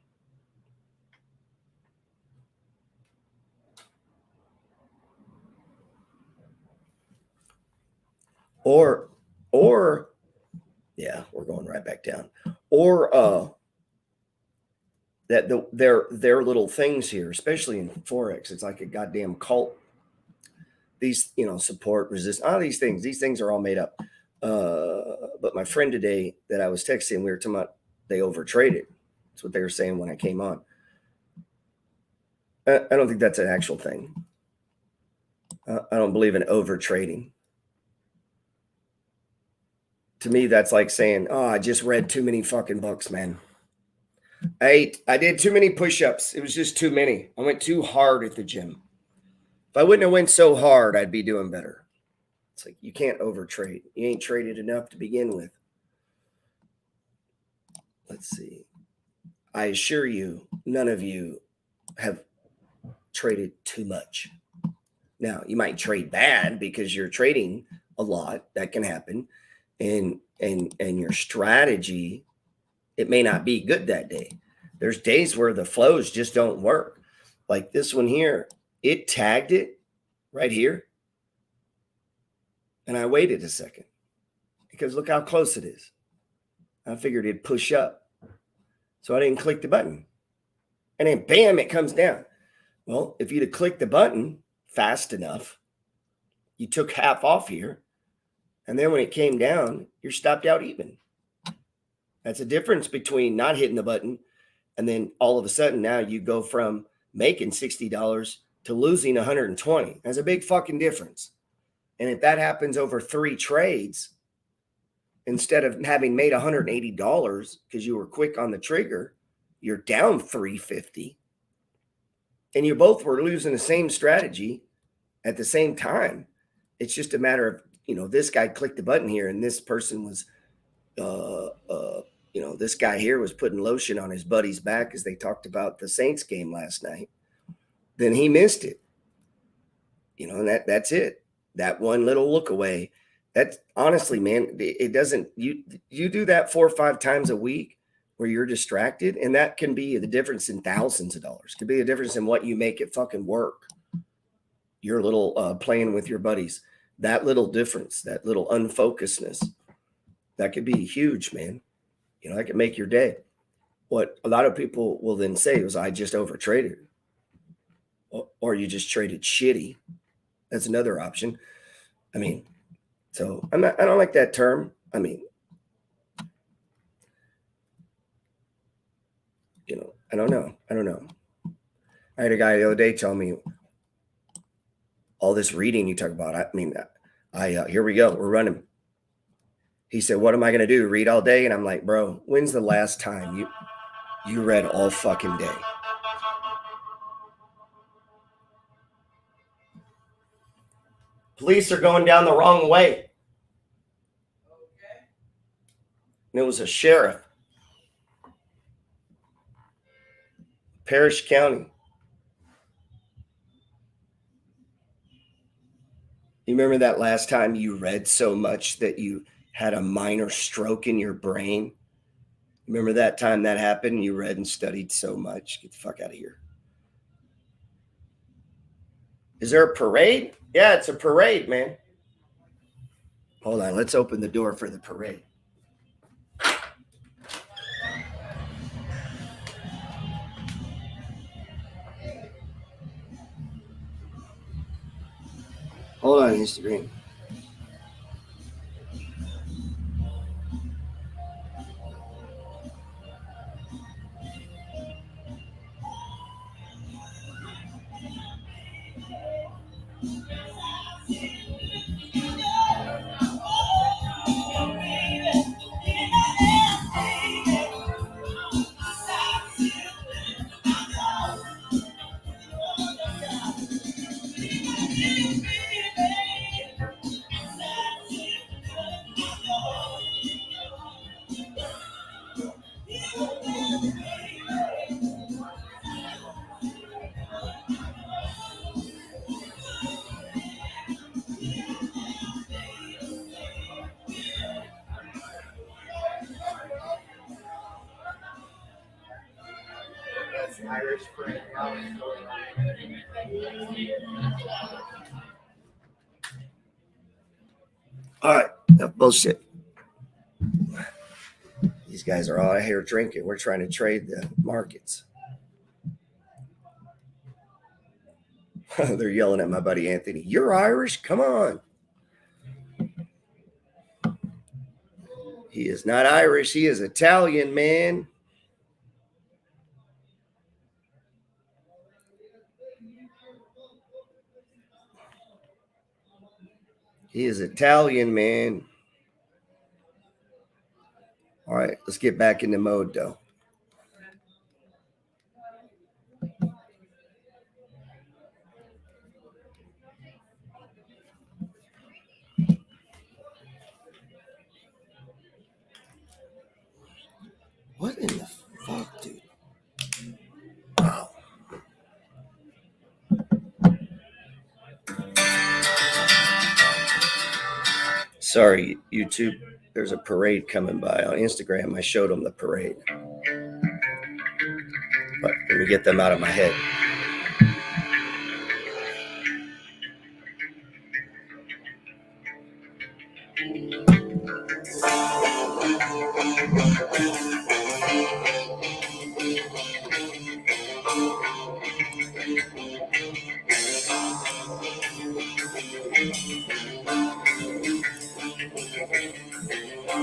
S1: Or yeah, we're going right back down. Or that their little things here, especially in Forex, it's like a goddamn cult. These, support, resist, all these things are all made up. But my friend today that I was texting, we were talking about they overtraded. That's what they were saying when I came on. I don't think that's an actual thing. I don't believe in overtrading. To me, that's like saying, "Oh, I just read too many fucking books, man. I did too many push-ups. It was just too many. I went too hard at the gym. If I wouldn't have went so hard, I'd be doing better." It's like, you can't overtrade. You ain't traded enough to begin with. Let's see. I assure you, none of you have traded too much. Now, you might trade bad because you're trading a lot. That can happen. And your strategy, it may not be good that day. There's days where the flows just don't work. Like this one here, it tagged it right here. And I waited a second because look how close it is. I figured it'd push up. So I didn't click the button. And then bam, it comes down. Well, if you'd have clicked the button fast enough, you took half off here. And then when it came down, you're stopped out even. That's a difference between not hitting the button and then all of a sudden now you go from making $60 to losing 120. That's a big fucking difference. And if that happens over 3 trades, instead of having made $180 because you were quick on the trigger, you're down $350. And you both were losing the same strategy at the same time. It's just a matter of, this guy clicked the button here and this person was, this guy here was putting lotion on his buddy's back as they talked about the Saints game last night. Then he missed it. And that's it. That one little look away. That's honestly, man, it doesn't, you do that 4 or 5 times a week where you're distracted, and that can be the difference in thousands of dollars. Could be the difference in what you make it fucking work. Your little playing with your buddies, that little difference, that little unfocusedness, that could be huge, man. That could make your day. What a lot of people will then say is, I just overtraded, or you just traded shitty. That's another option. So I don't like that term. I don't know. I had a guy the other day tell me, all this reading you talk about. Here we go. We're running. He said, what am I going to do? Read all day? And I'm like, bro, when's the last time you read all fucking day? Police are going down the wrong way. And it was a sheriff. Parish County. You remember that last time you read so much that you had a minor stroke in your brain? Remember that time that happened? You read and studied so much. Get the fuck out of here. Is there a parade? Yeah, it's a parade, man. Hold on. Let's open the door for the parade. Hold on, Instagram. Irish spring. All right, enough bullshit. These guys are all out here drinking. We're trying to trade the markets. They're yelling at my buddy Anthony. You're Irish? Come on. He is not Irish. He is Italian, man. He is Italian, man. All right, let's get back into mode, though. What in the fuck, dude? Wow. Sorry, YouTube. There's a parade coming by on Instagram. I showed them the parade. But let me get them out of my head.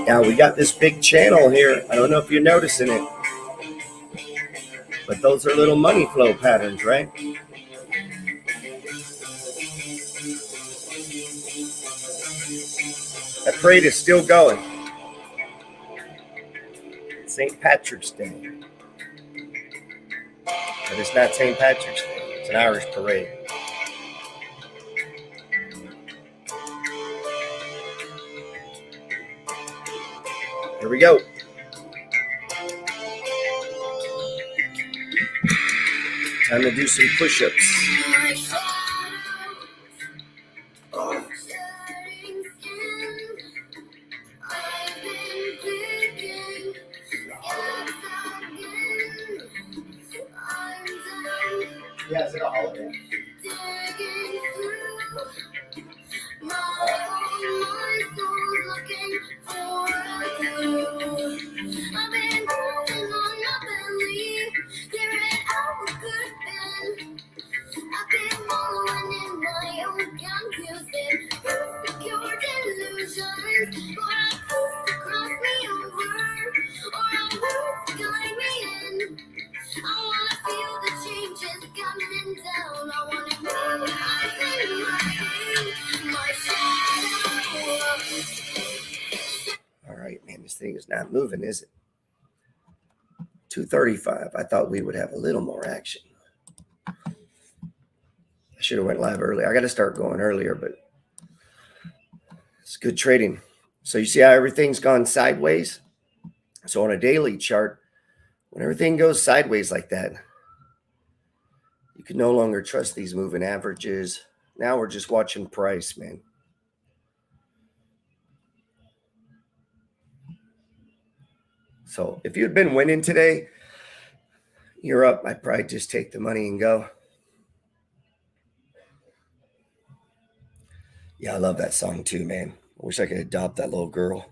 S1: Now we got this big channel here. I don't know if you're noticing it, but those are little money flow patterns, right? That parade is still going. It's St. Patrick's Day. But it's not St. Patrick's Day. It's an Irish parade. Here we go. Time to do some push-ups. Oh. Yeah, is it a holiday? All right, man, this thing is not moving, is it? 2:35. I thought we would have a little more action. I should have went live earlier. I got to start going earlier, but it's good trading. So you see how everything's gone sideways? So on a daily chart, when everything goes sideways like that, you can no longer trust these moving averages. Now we're just watching price, man. So if you had been winning today, you're up. I'd probably just take the money and go. Yeah, I love that song too, man. I wish I could adopt that little girl.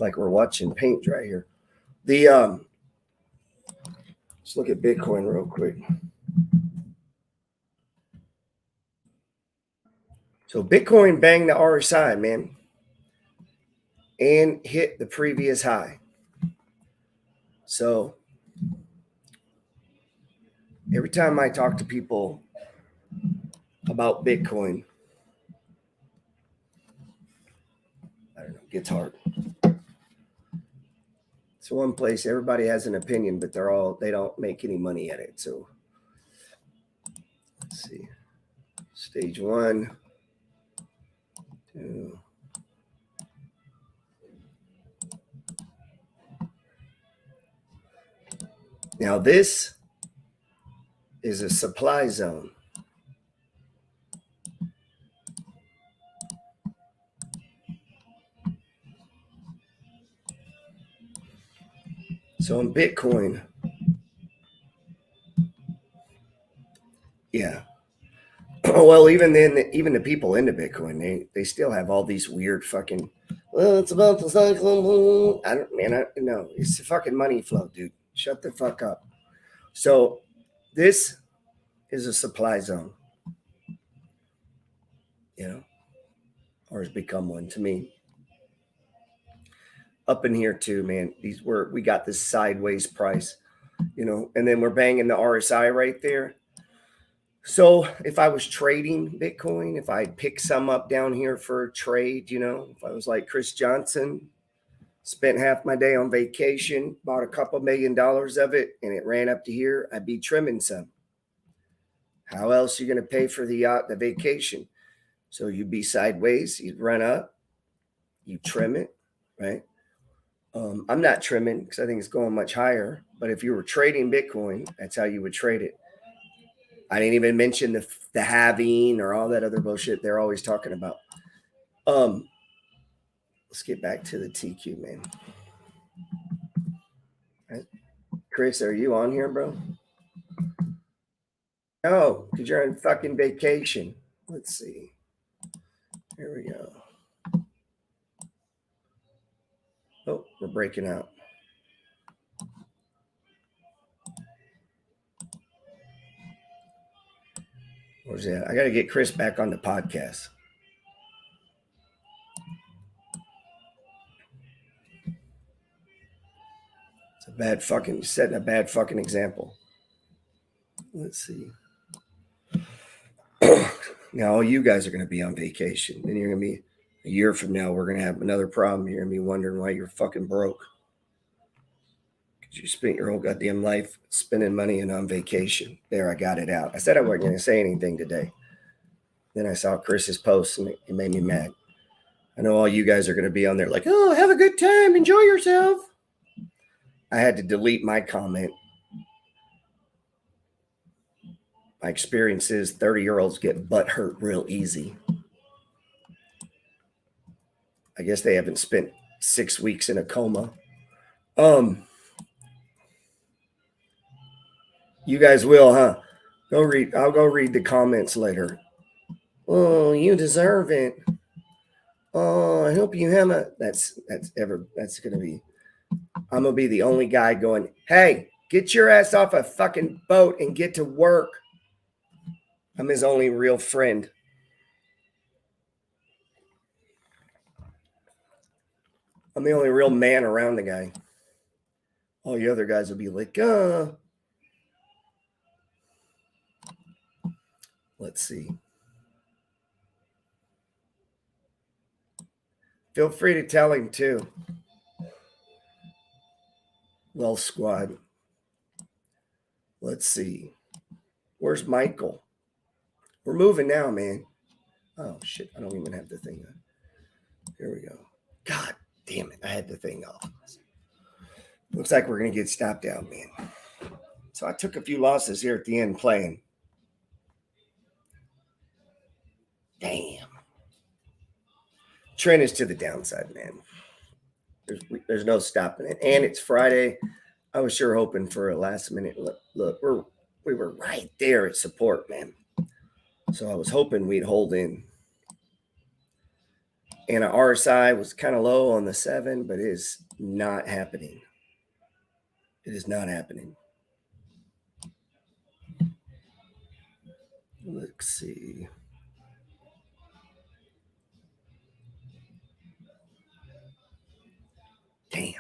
S1: like we're watching paint dry here. Let's look at Bitcoin real quick. So Bitcoin banged the RSI, man, and hit the previous high. So every time I talk to people about Bitcoin, I don't know, it gets hard. It's one place everybody has an opinion, but they don't make any money at it. So let's see. Stage 1, 2. Now this is a supply zone. So in Bitcoin, yeah. Well, even then, even the people into Bitcoin, they still have all these weird fucking. Well, it's about the cycle. No, it's the fucking money flow, dude. Shut the fuck up. So this is a supply zone, or has become one to me. Up in here too, man. We got this sideways price, and then we're banging the RSI right there. So if I was trading Bitcoin, if I picked some up down here for a trade, if I was like Chris Johnson, spent half my day on vacation, bought a couple $1 million of it, and it ran up to here, I'd be trimming some. How else are you going to pay for the yacht, the vacation? So you'd be sideways, you'd run up, you trim it, right? I'm not trimming because I think it's going much higher. But if you were trading Bitcoin, that's how you would trade it. I didn't even mention the halving or all that other bullshit they're always talking about. Let's get back to the TQ, man. Right. Chris, are you on here, bro? No, because you're on fucking vacation. Let's see. Here we go. Oh, we're breaking out. Where's that? I got to get Chris back on the podcast. Setting a bad fucking example. Let's see. Now, all you guys are going to be on vacation. Then you're going to be a year from now. We're going to have another problem. You're going to be wondering why you're fucking broke. Because you spent your whole goddamn life spending money and on vacation. There, I got it out. I said I wasn't going to say anything today. Then I saw Chris's post and it made me mad. I know all you guys are going to be on there like, oh, have a good time. Enjoy yourself. I had to delete my comment. My experience is 30-year-olds get butt hurt real easy. I guess they haven't spent 6 weeks in a coma. You guys will, huh? I'll go read the comments later. Oh, you deserve it. Oh, I hope you have that's gonna be. I'm gonna be the only guy going, hey, get your ass off a fucking boat and get to work. I'm his only real friend. I'm the only real man around the guy. All the other guys will be like, let's see. Feel free to tell him too. Well, squad. Let's see. Where's Michael? We're moving now, man. Oh, shit. I don't even have the thing on. Here we go. God damn it. I had the thing off. Looks like we're going to get stopped out, man. So I took a few losses here at the end playing. Damn. Trend is to the downside, man. There's no stopping it. And it's Friday. I was sure hoping for a last minute look. We were right there at support, man. So I was hoping we'd hold in. And our RSI was kind of low on the 7, but it is not happening. It is not happening. Let's see. Damn.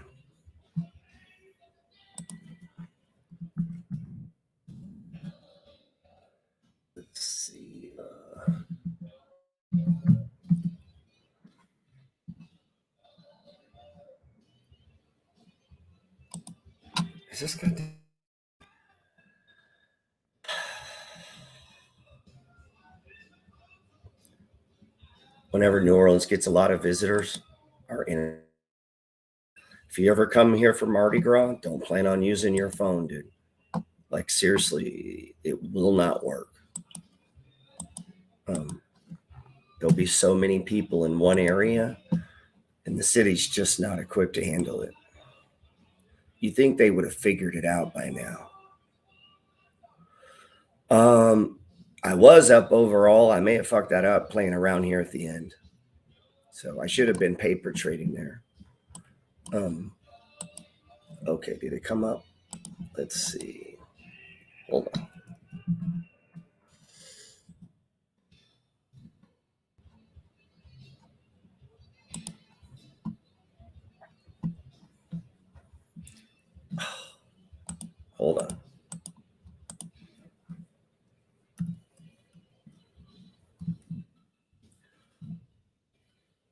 S1: Let's see. Is this good? Whenever New Orleans gets a lot of visitors, our internet. If you ever come here for Mardi Gras, don't plan on using your phone, dude. Like, seriously, it will not work. There'll be so many people in one area, and the city's just not equipped to handle it. You think they would have figured it out by now. I was up overall. I may have fucked that up playing around here at the end. So I should have been paper trading there. Okay, did it come up? Let's see. Hold on. Hold on.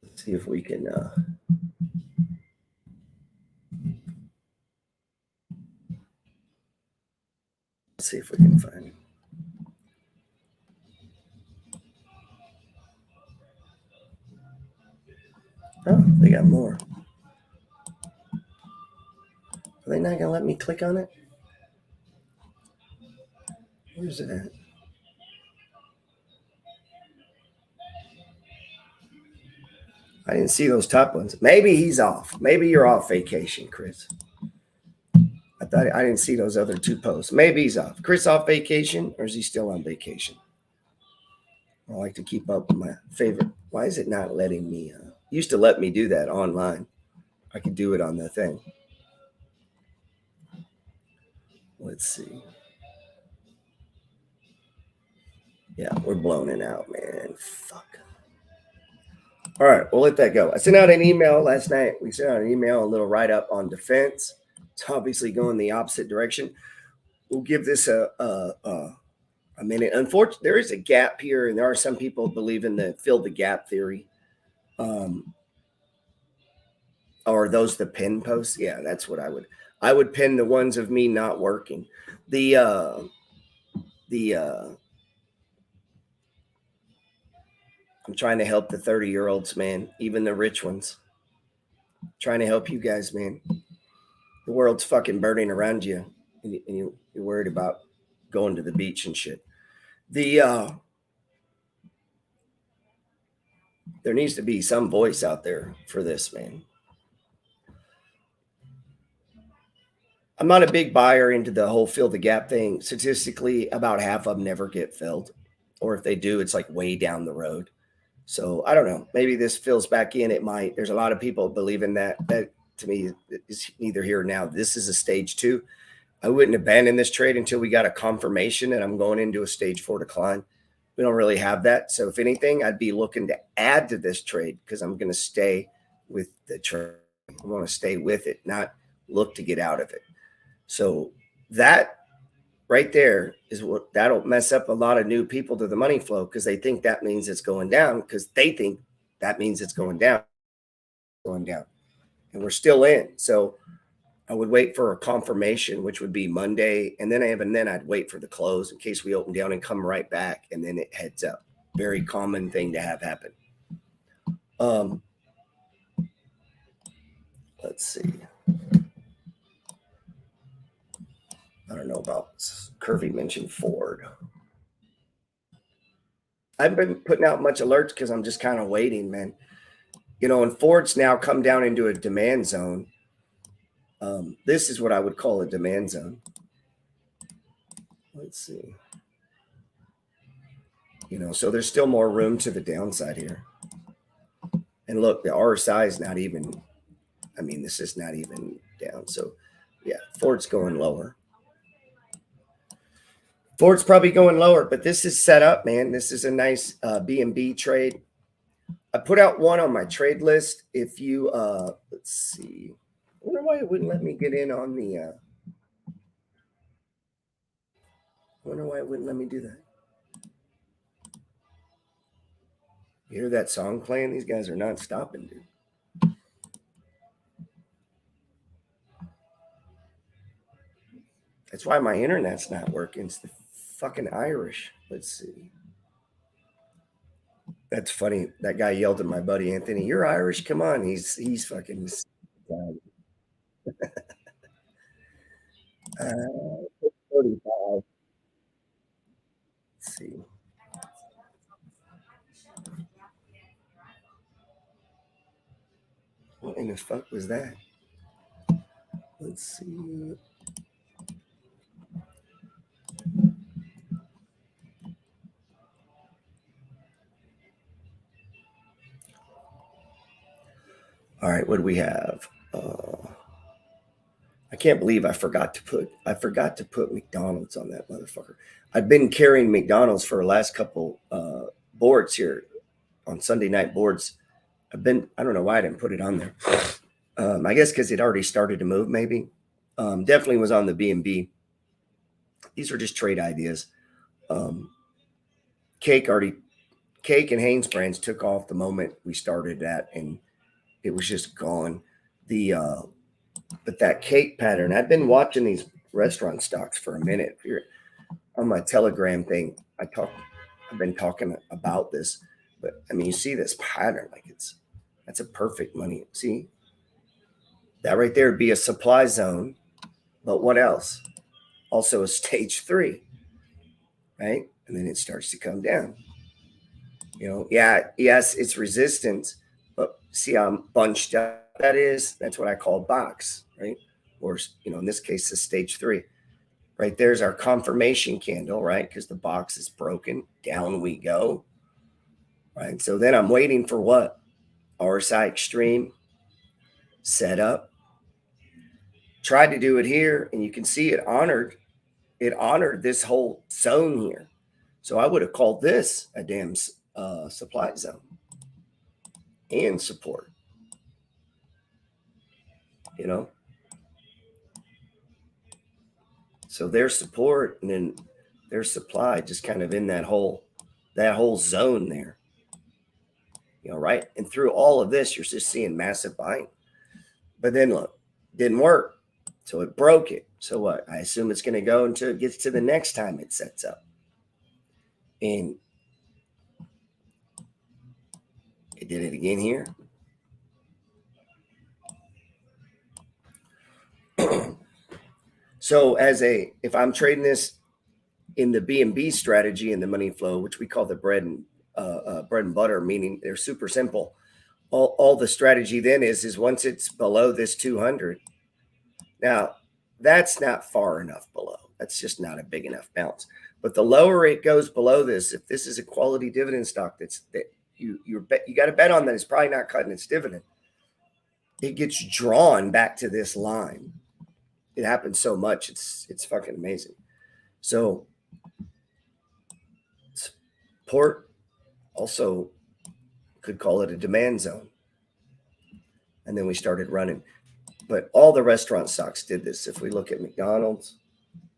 S1: Let's see if we can let's see if we can find it. Oh, they got more. Are they not gonna let me click on it? Where's it at? I didn't see those top ones. Maybe he's off. Maybe you're off vacation, Chris. I thought I didn't see those other two posts. Maybe he's off. Chris off vacation, or is he still on vacation? I like to keep up with my favorite. Why is it not letting me? Used to let me do that online. I could do it on the thing. Let's see. Yeah, we're blown it out, man. Fuck. All right, we'll let that go. I sent out an email last night. We sent out an email, a little write up on defense. It's obviously going the opposite direction. We'll give this a minute. Unfortunately, there is a gap here, and there are some people who believe in the fill the gap theory. Or are those the pin posts? Yeah, that's what I would pin the ones of me not working. I'm trying to help the 30-year-olds, man, even the rich ones. I'm trying to help you guys, man. The world's fucking burning around you, and you're worried about going to the beach and shit. There needs to be some voice out there for this, man. I'm not a big buyer into the whole fill the gap thing. Statistically, about half of them never get filled. Or if they do, it's like way down the road. So I don't know. Maybe this fills back in. It might. There's a lot of people believe in that. That to me is neither here nor now. This is a stage 2. I wouldn't abandon this trade until we got a confirmation that I'm going into a stage 4 decline. We don't really have that. So if anything, I'd be looking to add to this trade because I'm going to stay with the trade. I want to stay with it, not look to get out of it. So that right there is what that'll mess up a lot of new people to the money flow because they think that means it's going down because they think that means it's going down, and we're still in. So I would wait for a confirmation, which would be Monday, and then I'd wait for the close in case we open down and come right back, and then it heads up. Very common thing to have happen. Let's see. I don't know about Curvy mentioned Ford. I haven't been putting out much alerts because I'm just kind of waiting, man. And Ford's now come down into a demand zone. This is what I would call a demand zone. Let's see. So there's still more room to the downside here. And look, the RSI is not even, I mean, this is not even down. So yeah, Ford's going lower. Ford's probably going lower, but this is set up, man. This is a nice B&B trade. I put out one on my trade list. If you, let's see, I wonder why it wouldn't let me get in on the, I wonder why it wouldn't let me do that. You hear that song playing? These guys are not stopping, dude. That's why my internet's not working. It's the fucking Irish. Let's see. That's funny. That guy yelled at my buddy Anthony, "You're Irish? Come on." He's fucking 45. Let's see. What in the fuck was that? Let's see. All right, what do we have? I can't believe I forgot to put McDonald's on that motherfucker. I've been carrying McDonald's for the last couple boards here on Sunday night boards. I don't know why I didn't put it on there. I guess because it already started to move, maybe. Definitely was on the B&B. These are just trade ideas. Cake and Hanesbrands took off the moment we started that, and it was just gone. But that cake pattern, I've been watching these restaurant stocks for a minute. If you're on my Telegram thing, I've been talking about this, but I mean, you see this pattern, like that's a perfect money. See, that right there would be a supply zone, but what else? Also a stage 3, right? And then it starts to come down. Yes, it's resistance, but see how bunched up that is? That's what I call box, right? Or, in this case, the stage 3. Right there's our confirmation candle, right? Because the box is broken. Down we go. Right. So then I'm waiting for what? RSI extreme setup. Tried to do it here, and you can see it honored this whole zone here. So I would have called this a damn supply zone and support. So their support and then their supply just kind of in that whole zone there. Right? And through all of this, you're just seeing massive buying. But then look, didn't work. So it broke it. So what? I assume it's going to go until it gets to the next time it sets up. And it did it again here. So if I'm trading this in the B&B strategy in the money flow, which we call the bread and butter, meaning they're super simple. All the strategy then is once it's below this 200. Now, that's not far enough below. That's just not a big enough bounce. But the lower it goes below this, if this is a quality dividend stock that you got to bet on that it's probably not cutting its dividend, it gets drawn back to this line. It happens so much. It's fucking amazing. So support, also could call it a demand zone. And then we started running. But all the restaurant stocks did this. If we look at McDonald's,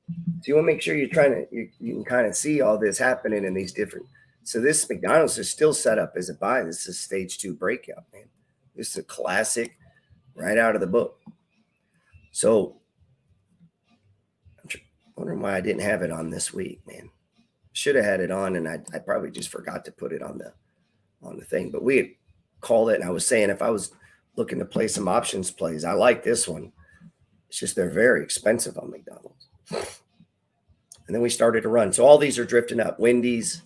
S1: so you want to make sure you can kind of see all this happening in these different. So this McDonald's is still set up as a buy. This is stage 2 breakout, man. This is a classic right out of the book. So I'm wondering why I didn't have it on this week, man. Should have had it on, and I probably just forgot to put it on the thing. But we had called it, and I was saying if I was looking to play some options plays, I like this one. It's just they're very expensive on McDonald's. And then we started to run. So all these are drifting up. Wendy's.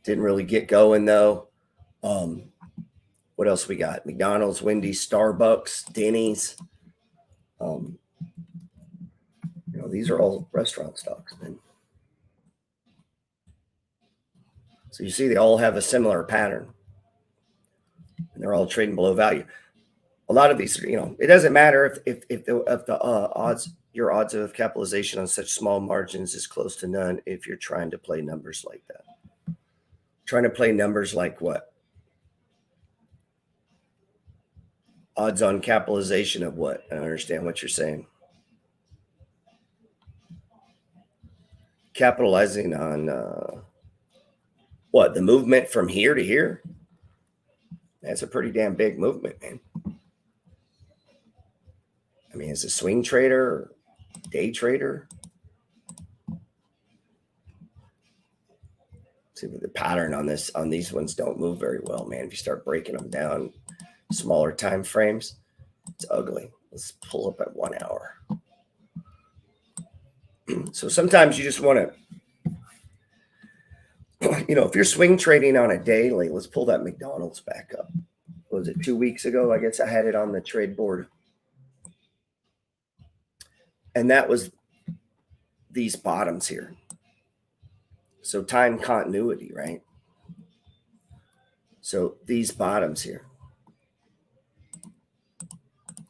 S1: Didn't really get going, though. What else we got? McDonald's, Wendy's, Starbucks, Denny's. these are all restaurant stocks, man. So you see, they all have a similar pattern, and they're all trading below value. A lot of these, it doesn't matter if the odds, your odds of capitalization on such small margins is close to none if you're trying to play numbers like that. Trying to play numbers like what? Odds on capitalization of what? I don't understand what you're saying. Capitalizing on what? The movement from here to here? That's a pretty damn big movement, man. I mean, as a swing trader or day trader, see, the pattern on these ones don't move very well, man. If you start breaking them down, smaller time frames, it's ugly. Let's pull up at 1 hour. So sometimes you just want to, if you're swing trading on a daily, let's pull that McDonald's back up. What was it, 2 weeks ago? I guess I had it on the trade board. And that was these bottoms here. So time continuity, right? So these bottoms here.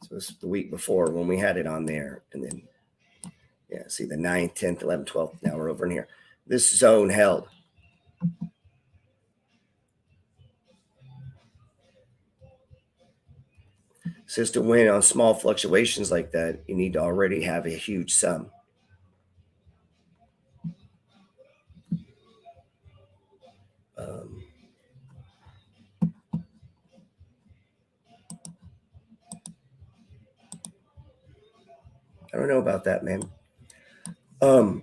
S1: So it's the week before when we had it on there. And then, yeah, see the 9th, 10th, 11th, 12th. Now we're over in here. This zone held. So just to win on small fluctuations like that, you need to already have a huge sum. I don't know about that, man. I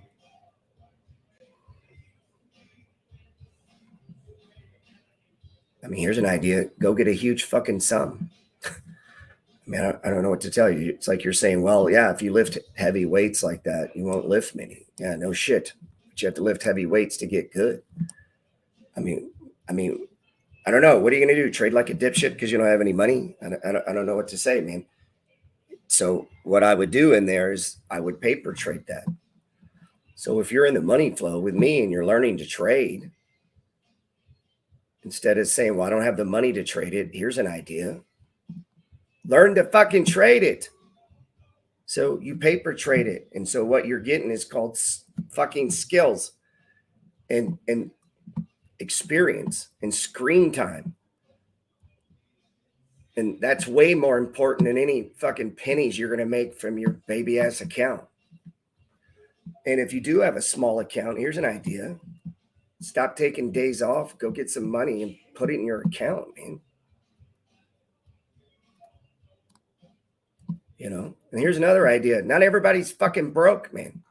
S1: mean, here's an idea. Go get a huge fucking sum. I mean, I don't know what to tell you. It's like you're saying, well, yeah, if you lift heavy weights like that, you won't lift many. Yeah, no shit. But you have to lift heavy weights to get good. I mean, I don't know. What are you going to do? Trade like a dipshit because you don't have any money? I don't know what to say, man. So what I would do in there is I would paper trade that. So if you're in the money flow with me and you're learning to trade, instead of saying, well, I don't have the money to trade it, here's an idea. Learn to fucking trade it. So you paper trade it. And so what you're getting is called fucking skills and experience and screen time. And that's way more important than any fucking pennies you're going to make from your baby ass account. And if you do have a small account, here's an idea. Stop taking days off, go get some money and put it in your account, man. And here's another idea. Not everybody's fucking broke, man.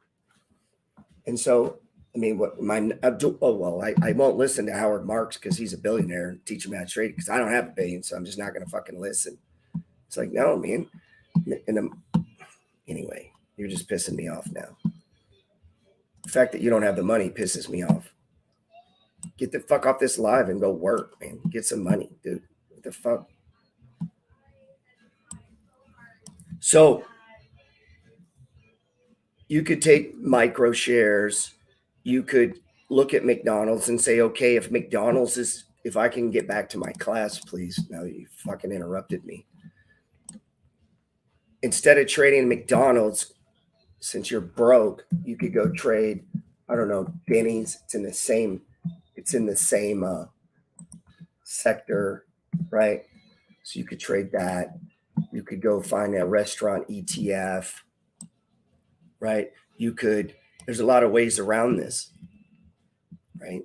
S1: And so, I mean, I won't listen to Howard Marks because he's a billionaire and teach him how to trade because I don't have a billion, so I'm just not going to fucking listen. It's like, no, man. Anyway, you're just pissing me off now. The fact that you don't have the money pisses me off. Get the fuck off this live and go work, man. Get some money, dude. What the fuck? So you could take micro shares. You could look at McDonald's and say, okay, if I can get back to my class, please. Now you fucking interrupted me. Instead of trading McDonald's, since you're broke, you could go trade, I don't know, Denny's. It's in the same sector, right? So you could trade that. You could go find a restaurant ETF, right? There's a lot of ways around this, right?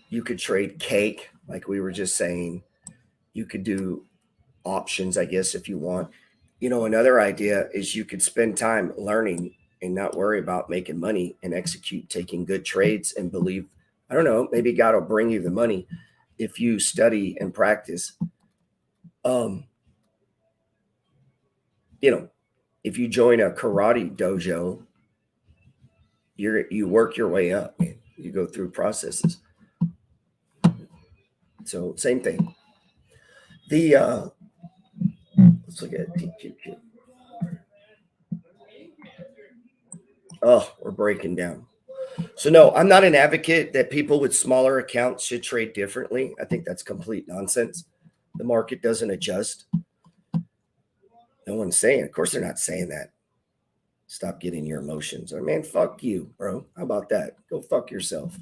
S1: You could trade cake, like we were just saying. You could do options, I guess, if you want. Another idea is you could spend time learning and not worry about making money and execute taking good trades and believe, I don't know, maybe God will bring you the money if you study and practice. If you join a karate dojo, you work your way up, man. You go through processes. So same thing. Let's look at Tqqq. Oh, we're breaking down. So no, I'm not an advocate that people with smaller accounts should trade differently. I think that's complete nonsense. The market doesn't adjust. No one's saying, of course they're not saying that. Stop getting your emotions. Or man, fuck you, bro. How about that? Go fuck yourself.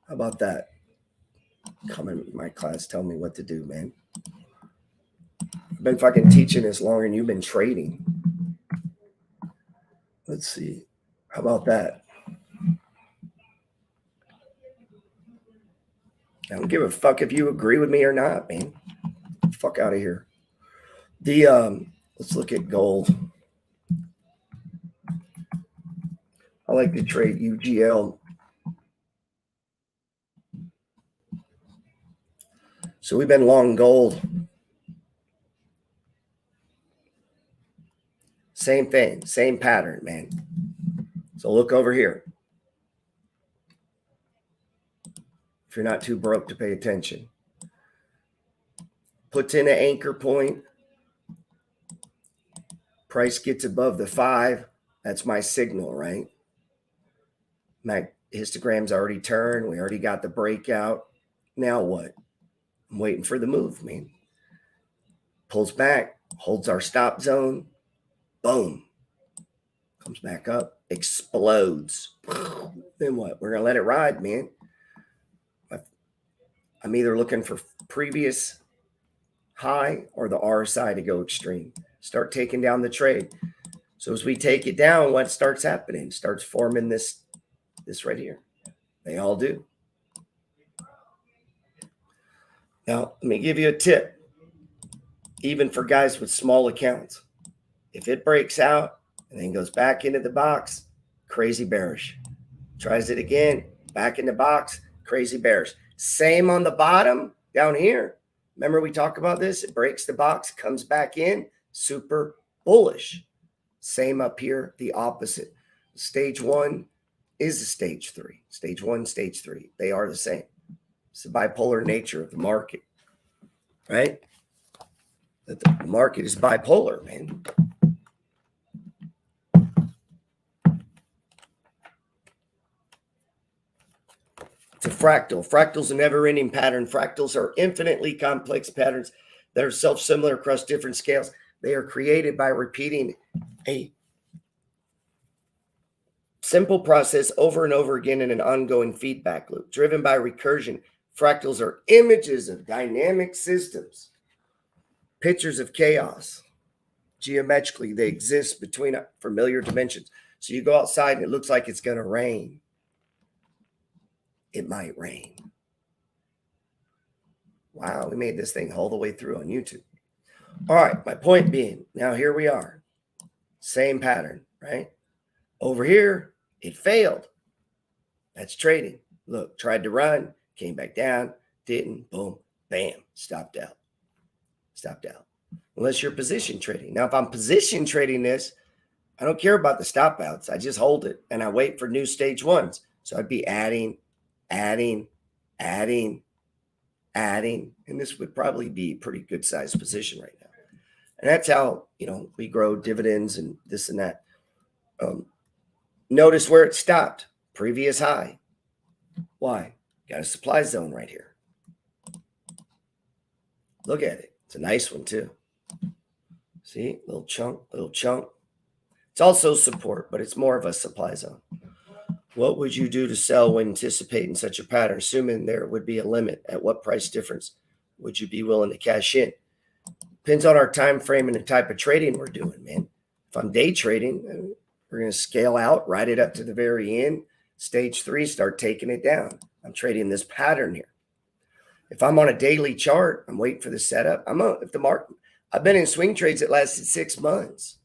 S1: How about that? Come in my class, tell me what to do, man. I've been fucking teaching this longer than you've been trading. Let's see. How about that? I don't give a fuck if you agree with me or not, man. Fuck out of here. Let's look at gold. I like to trade UGL. So we've been long gold. Same thing, same pattern, man. So look over here. If you're not too broke to pay attention. Puts in an anchor point. Price gets above the 5. That's my signal, right? My histogram's already turned. We already got the breakout. Now what? I'm waiting for the move, man. Pulls back, holds our stop zone. Boom. Comes back up, explodes. Then what? We're going to let it ride, man. I'm either looking for previous high or the RSI to go extreme. Start taking down the trade. So as we take it down, what starts happening? Starts forming this right here. They all do. Now, let me give you a tip. Even for guys with small accounts, if it breaks out and then goes back into the box, crazy bearish. Tries it again, back in the box, crazy bearish. Same on the bottom down here. Remember we talked about this? It breaks the box, comes back in, super bullish. Same up here, the opposite. Stage 1 is a stage 3. Stage 1, stage 3. They are the same. It's the bipolar nature of the market, right? That the market is bipolar, man. It's a fractal. Fractal's a never-ending pattern. Fractals are infinitely complex patterns that are self-similar across different scales. They are created by repeating a simple process over and over again in an ongoing feedback loop, driven by recursion. Fractals are images of dynamic systems, pictures of chaos. Geometrically, they exist between familiar dimensions. So you go outside and it looks like it's going to rain. It might rain. Wow, we made this thing all the way through on YouTube. All right, my point being, now here we are. Same pattern, right? Over here, it failed. That's trading. Look, tried to run, came back down, didn't, boom, bam, stopped out. Stopped out. Unless you're position trading. Now, if I'm position trading this, I don't care about the stop outs. I just hold it and I wait for new stage 1s. So I'd be adding, and this would probably be a pretty good sized position right now. And that's how, we grow dividends and this and that. Notice where it stopped. Previous high. Why? Got a supply zone right here. Look at it. It's a nice one too. See, little chunk. It's also support, but it's more of a supply zone. What would you do to sell when anticipating such a pattern, assuming there would be a limit? At what price difference would you be willing to cash in? Depends on our time frame and the type of trading we're doing, man. If I'm day trading, we're going to scale out, ride it up to the very end. Stage 3, start taking it down. I'm trading this pattern here. If I'm on a daily chart, I'm waiting for the setup. I've been in swing trades that lasted 6 months.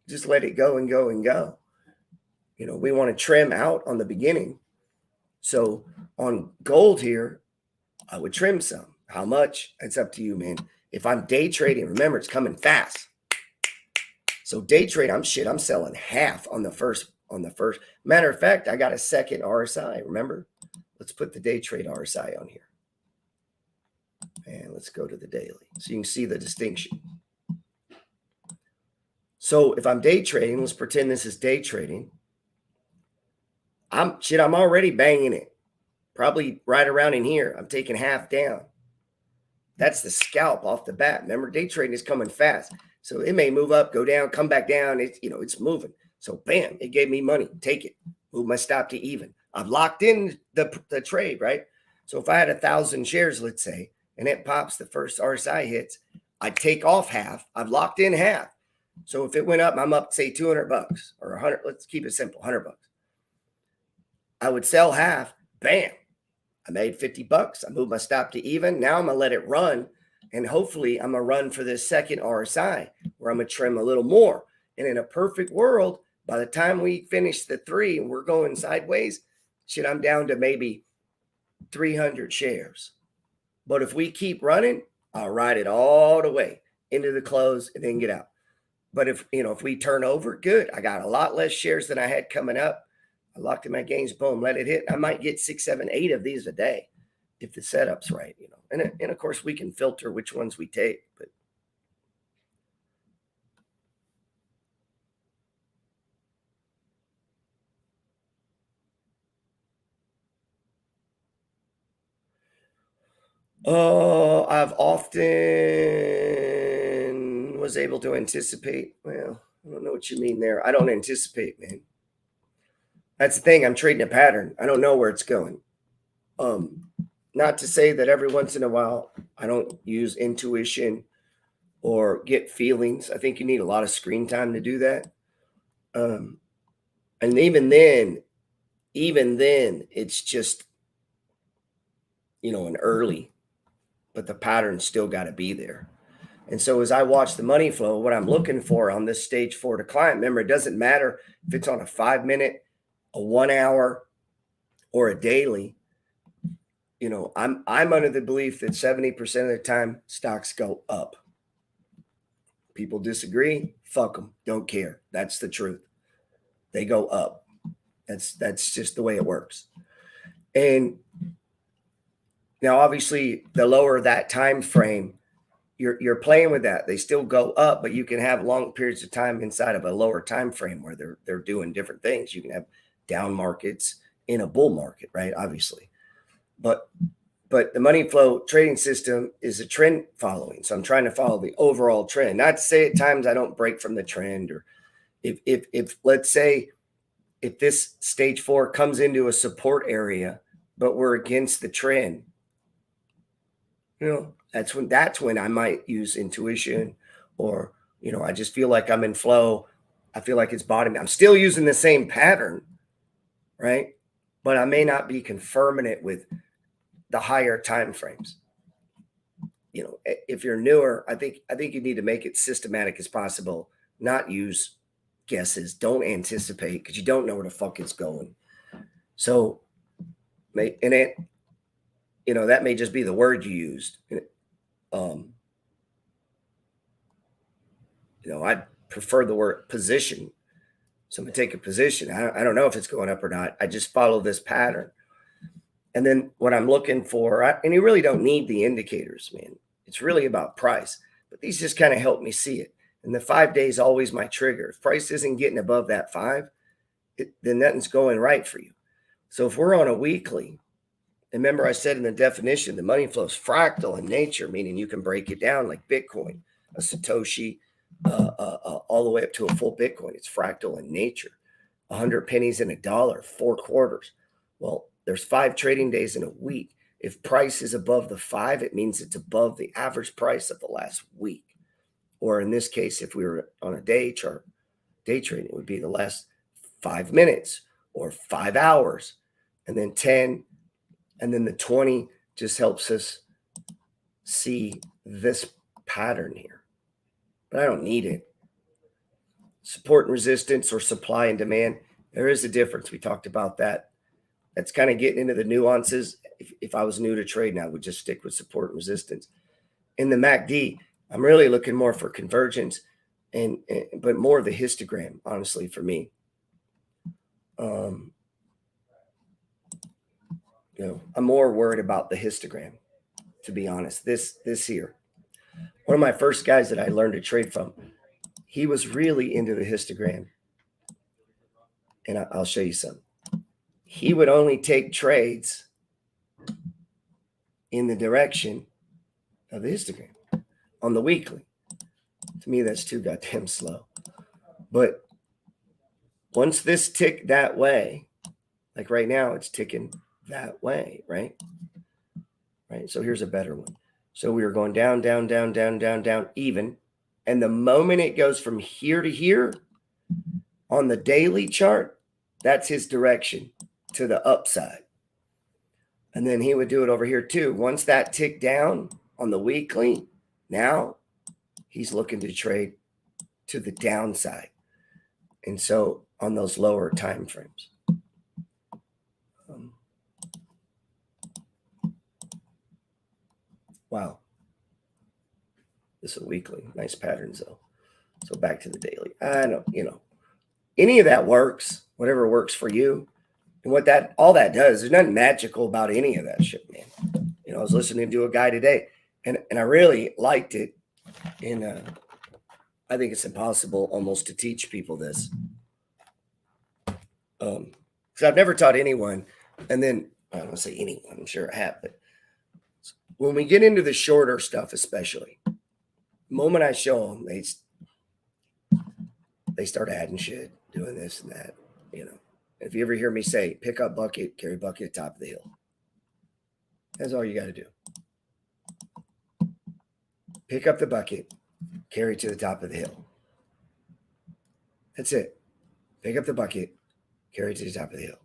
S1: Just let it go and go and go. We want to trim out on the beginning. So on gold here, I would trim some. How much? It's up to you, man. If I'm day trading, remember it's coming fast. So day trade, I'm selling half on the first. Matter of fact, I got a second RSI. Remember? Let's put the day trade RSI on here. And let's go to the daily. So you can see the distinction. So if I'm day trading, let's pretend this is day trading. I'm already banging it. Probably right around in here. I'm taking half down. That's the scalp off the bat. Remember, day trading is coming fast. So it may move up, go down, come back down. It's moving. So bam, it gave me money. Take it. Move my stop to even. I've locked in the trade, right? So if I had 1,000 shares, let's say, and it pops, the first RSI hits, I take off half. I've locked in half. So if it went up, I'm up, say, $200 or 100. Let's keep it simple, $100. I would sell half. Bam. I made $50. I moved my stop to even. Now I'm going to let it run. And hopefully I'm going to run for this second RSI where I'm going to trim a little more. And in a perfect world, by the time we finish the 3 and we're going sideways, I'm down to maybe 300 shares. But if we keep running, I'll ride it all the way into the close and then get out. But if we turn over, good. I got a lot less shares than I had coming up. I locked in my gains, boom, let it hit. I might get 6, 7, 8 of these a day if the setup's right, And of course, we can filter which ones we take. But I've often was able to anticipate. Well, I don't know what you mean there. I don't anticipate, man. That's the thing. I'm trading a pattern. I don't know where it's going. Not to say that every once in a while I don't use intuition or get feelings. I think you need a lot of screen time to do that. And even then, it's just, an early, but the pattern's still got to be there. And so as I watch the money flow, what I'm looking for on this stage 4 decline, remember, it doesn't matter if it's on a 5-minute, a 1 hour, or a daily. I'm under the belief that 70% of the time stocks go up. People disagree, fuck them, don't care. That's the truth. They go up. That's just the way it works. And now, obviously, the lower that time frame, you're playing with that. They still go up, but you can have long periods of time inside of a lower time frame where they're doing different things. You can have down markets in a bull market, right? Obviously, but the money flow trading system is a trend following. So I'm trying to follow the overall trend. Not to say at times I don't break from the trend, or if let's say if this stage 4 comes into a support area, but we're against the trend, that's when I might use intuition, or, I just feel like I'm in flow. I feel like it's bottoming. I'm still using the same pattern, right? But I may not be confirming it with the higher time frames. If you're newer, I think you need to make it systematic as possible, not use guesses. Don't anticipate, because you don't know where the fuck it's going. So, that may just be the word you used. I prefer the word position. So I'm going to take a position. I don't know if it's going up or not. I just follow this pattern. And then what I'm looking for, and you really don't need the indicators, man. It's really about price. But these just kind of help me see it. And the 5 days always my trigger. If price isn't getting above that 5, then nothing's going right for you. So if we're on a weekly, remember I said in the definition, the money flow is fractal in nature, meaning you can break it down like Bitcoin, a Satoshi, all the way up to a full Bitcoin. It's fractal in nature. 100 pennies in a dollar, 4 quarters. Well, there's 5 trading days in a week. If price is above the 5, it means it's above the average price of the last week. Or in this case, if we were on a day chart, day trading, it would be the last 5 minutes or 5 hours, and then 10, and then the 20 just helps us see this pattern here. But I don't need it. Support and resistance, or supply and demand, there is a difference. We talked about that. That's kind of getting into the nuances. If I was new to trading, I would just stick with support and resistance. In the MACD, I'm really looking more for convergence, but more of the histogram, honestly, for me. I'm more worried about the histogram, to be honest. This here, one of my first guys that I learned to trade from, he was really into the histogram. And I'll show you some. He would only take trades in the direction of the histogram on the weekly. To me, that's too goddamn slow. But once this ticked that way, like right now, it's ticking that way, right? Right. So here's a better one. So we were going down, down, down, down, down, down, even. And the moment it goes from here to here on the daily chart, that's his direction to the upside. And then he would do it over here too. Once that ticked down on the weekly, now he's looking to trade to the downside. And so on those lower time frames. Wow. This is a weekly. Nice patterns though. So back to the daily. I know, any of that works, whatever works for you. And what all that does, there's nothing magical about any of that shit, man. I was listening to a guy today and I really liked it. And I think it's impossible almost to teach people this. Because I've never taught anyone. And then I don't want to say anyone, I'm sure I have, but when we get into the shorter stuff, especially, the moment I show them, they start adding shit, doing this and that, If you ever hear me say, pick up bucket, carry bucket at top of the hill. That's all you got to do. Pick up the bucket, carry to the top of the hill. That's it. Pick up the bucket, carry to the top of the hill.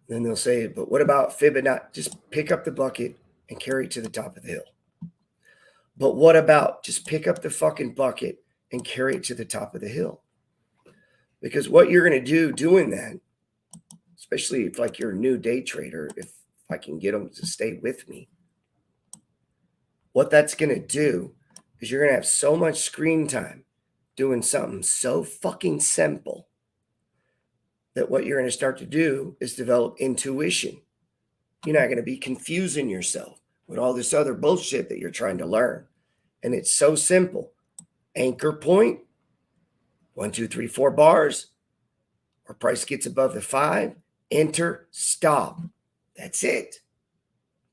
S1: Then they'll say, but what about Fibonacci? Just pick up the bucket and carry to the top of the hill. But what about just pick up the fucking bucket and carry it to the top of the hill? Because what you're going to do doing that, especially if like you're a new day trader, if I can get them to stay with me, what that's going to do is you're going to have so much screen time doing something so fucking simple that what you're going to start to do is develop intuition. You're not going to be confusing yourself with all this other bullshit that you're trying to learn. And it's so simple. Anchor point, 1, 2, 3, 4 bars, or price gets above the 5, enter, stop. That's it.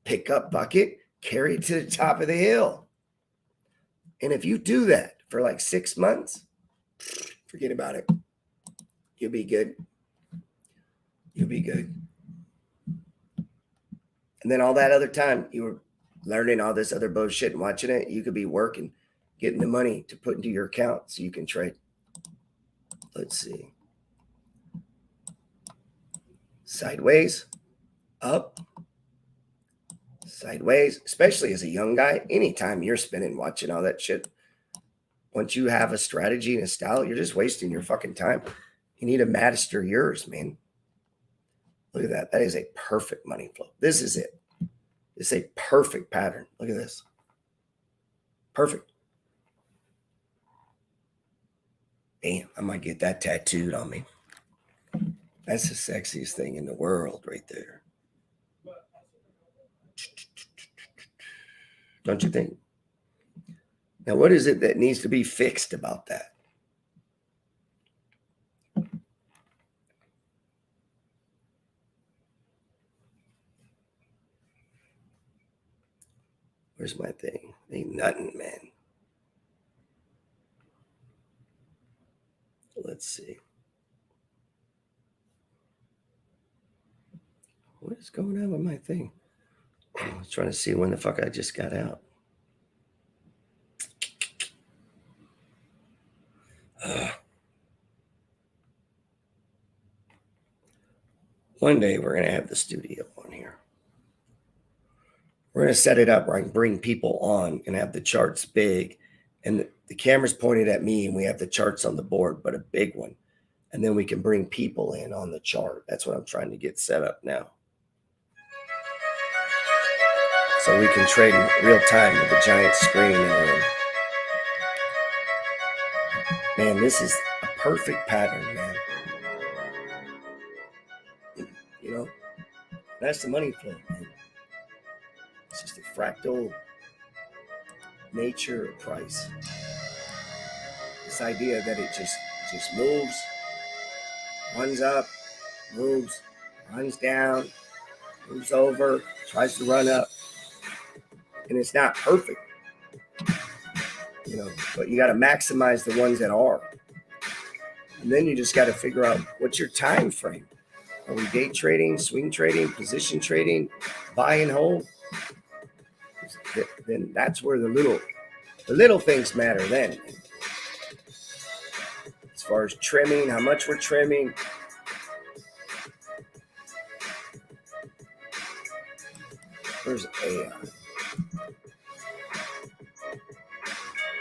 S1: Pick up bucket, carry it to the top of the hill. And if you do that for like 6 months, forget about it. You'll be good. You'll be good. And then all that other time you were learning all this other bullshit and watching it, you could be working, getting the money to put into your account so you can trade. Let's see. Sideways, up, sideways, especially as a young guy, anytime you're spending watching all that shit, once you have a strategy and a style, you're just wasting your fucking time. You need to master yours, man. Look at that. That is a perfect money flow. This is it. It's a perfect pattern. Look at this. Perfect. Damn, I might get that tattooed on me. That's the sexiest thing in the world right there. Don't you think? Now, what is it that needs to be fixed about that? Where's my thing? Ain't nothing, man. Let's see. What is going on with my thing? I was trying to see when the fuck I just got out. One day we're going to have the studio on here. We're going to set it up where I can bring people on and have the charts big. And the camera's pointed at me and we have the charts on the board, but a big one. And then we can bring people in on the chart. That's what I'm trying to get set up now. So we can trade in real time with a giant screen in the room. Man, this is a perfect pattern, man. You know, that's the money flow, man. It's just a fractal nature of price. this idea that it just moves, runs up, moves, runs down, moves over, tries to run up, and it's not perfect, but you got to maximize the ones that are. And then you just got to figure out what's your time frame. Are we day trading, swing trading, position trading, buy and hold? Then that's where the little things matter then. As far as trimming, how much we're trimming. Where's AI?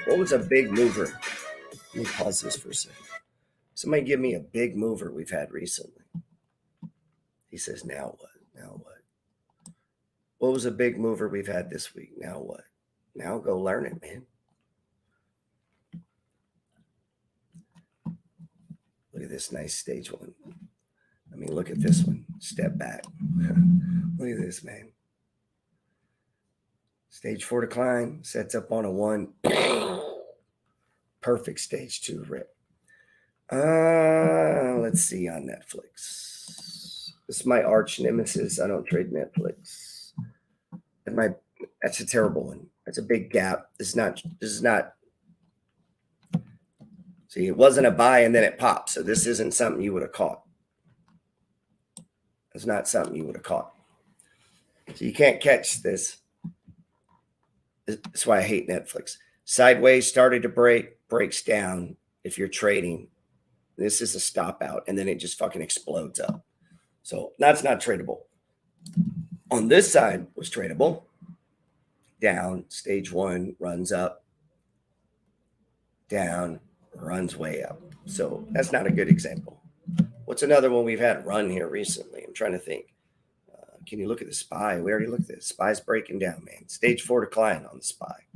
S1: What was a big mover? Let me pause this for a second. Somebody give me a big mover we've had recently. He says, now what? Now what? What was a big mover we've had this week? Now what? Now go learn it, man. Look at this nice stage one. I mean, look at this one. Step back. Look at this, man. Stage 4 decline, sets up on a 1. Perfect stage 2 rip. Let's see on Netflix. This is my arch nemesis. I don't trade Netflix. That's a terrible one. That's a big gap. This is not. See, it wasn't a buy and then it popped. So this isn't something you would have caught. It's not something you would have caught. So you can't catch this. That's why I hate Netflix. Sideways, started to breaks down if you're trading. This is a stop out, and then it just fucking explodes up. So that's not tradable. On this side was tradable. Down, stage 1, runs up. Down, runs way up. So that's not a good example. What's another one we've had run here recently? I'm trying to think. Can you look at the SPY? We already looked at it. SPY's breaking down, man. Stage 4 decline on the SPY.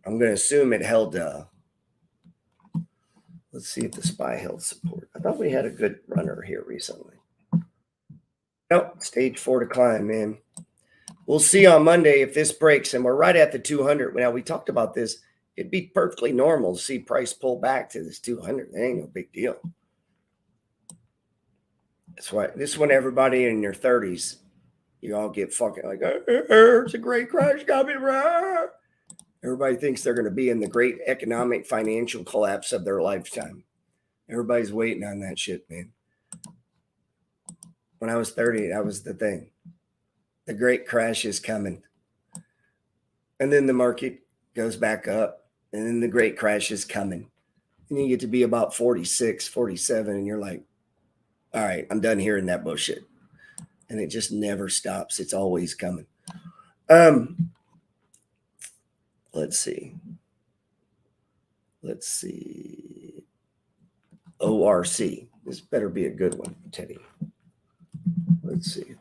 S1: I'm going to assume it held. Let's see if the SPY held support. I thought we had a good runner here recently. Nope, stage 4 decline, man. We'll see on Monday if this breaks, and we're right at the 200. Now, we talked about this. It'd be perfectly normal to see price pull back to this 200. That ain't no big deal. That's why this one, everybody in your 30s, you all get fucking like, it's a great crash coming. Everybody thinks they're going to be in the great economic financial collapse of their lifetime. Everybody's waiting on that shit, man. When I was 30, that was the thing. The great crash is coming. And then the market goes back up, and then the great crash is coming. And you get to be about 46, 47, and you're like, all right, I'm done hearing that bullshit. And it just never stops. It's always coming. Let's see. ORC. This better be a good one, Teddy. Let's see.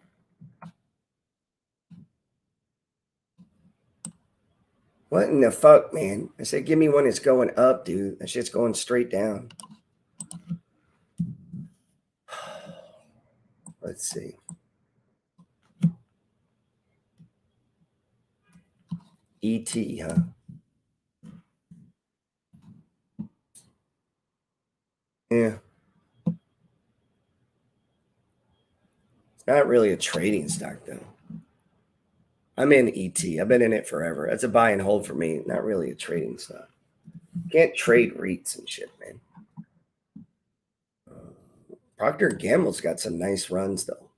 S1: What in the fuck, man? I said, give me one that's going up, dude. That shit's going straight down. Let's see. ET, huh? Yeah. It's not really a trading stock, though. I'm in ET. I've been in it forever. That's a buy and hold for me. Not really a trading stock. Can't trade REITs and shit, man. Procter & Gamble's got some nice runs, though.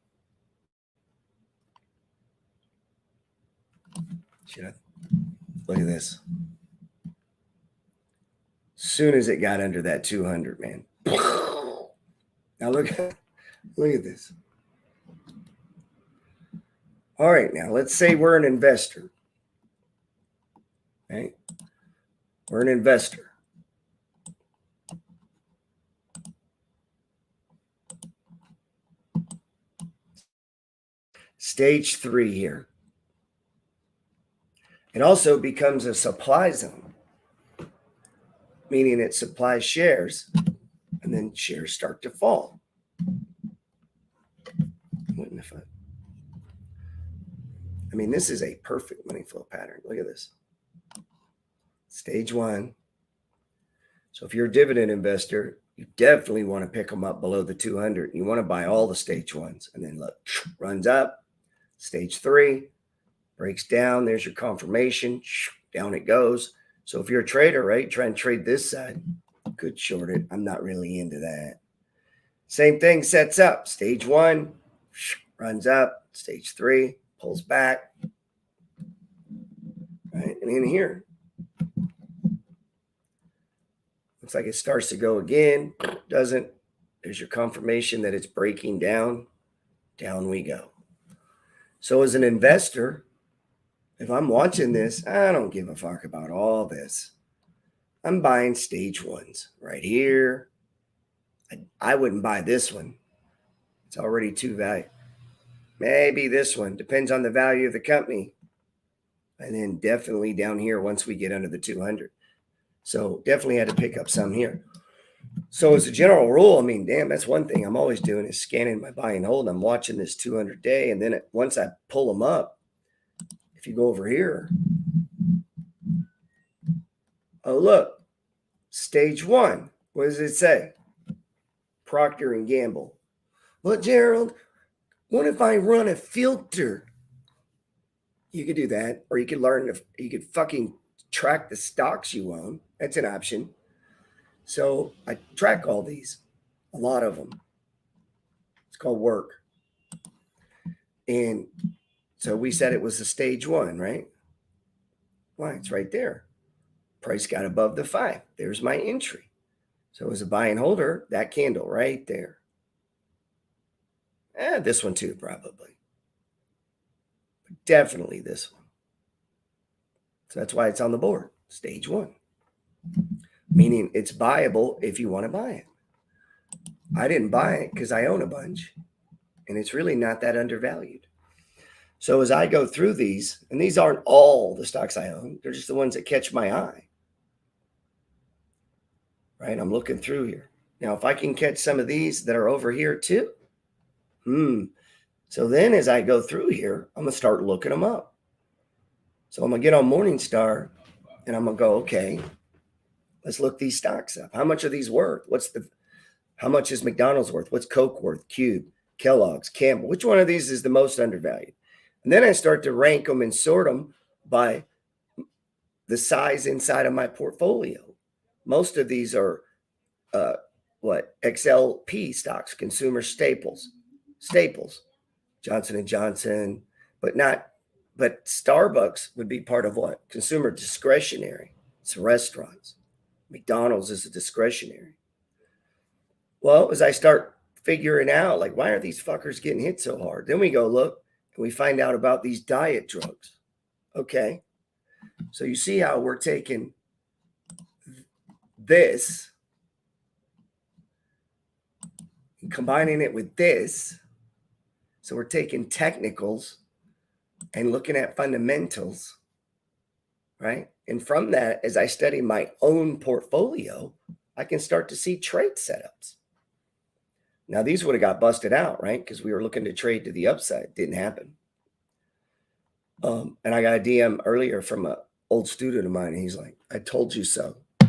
S1: Look at this. Soon as it got under that 200, man. Now look at this. All right, now let's say we're an investor. Right? We're an investor. Stage 3 here. It also becomes a supply zone, meaning it supplies shares, and then shares start to fall. What in the fuck? I mean, this is a perfect money flow pattern. Look at this. Stage 1. So if you're a dividend investor, you definitely want to pick them up below the 200. You want to buy all the stage ones, and then look, runs up, stage 3, breaks down. There's your confirmation. Down it goes. So if you're a trader, right, try and trade this side, could short it. I'm not really into that. Same thing, sets up. Stage 1, runs up. Stage 3, pulls back. Right, and in here, looks like it starts to go again. Doesn't. There's your confirmation that it's breaking down. Down we go. So as an investor, if I'm watching this, I don't give a fuck about all this. I'm buying stage 1s right here. I wouldn't buy this one. It's already too valuable. Maybe this one. Depends on the value of the company. And then definitely down here once we get under the 200. So definitely had to pick up some here. So as a general rule, I mean, damn, that's one thing I'm always doing is scanning my buy and hold. I'm watching this 200 day. And then once I pull them up, if you go over here, oh, look, stage 1. What does it say? Procter and Gamble. Well, Gerald, what if I run a filter? You could do that, or you could learn if you could fucking track the stocks you own. That's an option. So I track all these, a lot of them. It's called work. And so we said it was a stage 1, right? Why? It's right there. Price got above the 5. There's my entry. So as a buy and holder, that candle right there. This one too, probably. But definitely this one. So that's why it's on the board. Stage 1. Meaning it's buyable if you want to buy it. I didn't buy it because I own a bunch. And it's really not that undervalued. So as I go through these, and these aren't all the stocks I own, they're just the ones that catch my eye. Right? I'm looking through here. Now, if I can catch some of these that are over here too, so then as I go through here, I'm going to start looking them up. So I'm going to get on Morningstar and I'm going to go, okay, let's look these stocks up. How much are these worth? How much is McDonald's worth? What's Coke worth? Cube, Kellogg's, Campbell. Which one of these is the most undervalued? And then I start to rank them and sort them by the size inside of my portfolio. Most of these are XLP stocks, consumer staples, Johnson & Johnson, but Starbucks would be part of what? Consumer discretionary. It's restaurants. McDonald's is a discretionary. Well, as I start figuring out, like, why are these fuckers getting hit so hard? Then we go look and we find out about these diet drugs. Okay. So you see how we're taking this and combining it with this. So we're taking technicals and looking at fundamentals, right? And from that, as I study my own portfolio, I can start to see trade setups. Now, these would have got busted out, right? Because we were looking to trade to the upside. Didn't happen. And I got a DM earlier from an old student of mine. And he's like, I told you so. I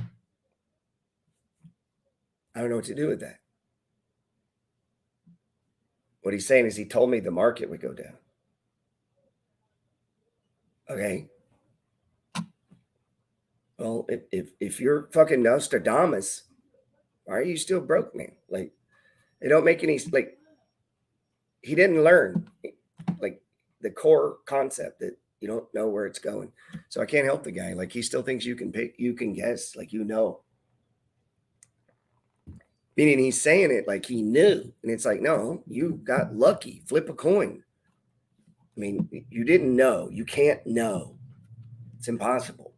S1: don't know what to do with that. What he's saying is he told me the market would go down. Okay. Well, if you're fucking Nostradamus, why are you still broke, man? Like, it don't make any, like, he didn't learn, like, the core concept that you don't know where it's going. So I can't help the guy. Like, he still thinks you can guess, like, Meaning he's saying it like he knew. And it's like, no, you got lucky. Flip a coin. I mean, you didn't know. You can't know. It's impossible.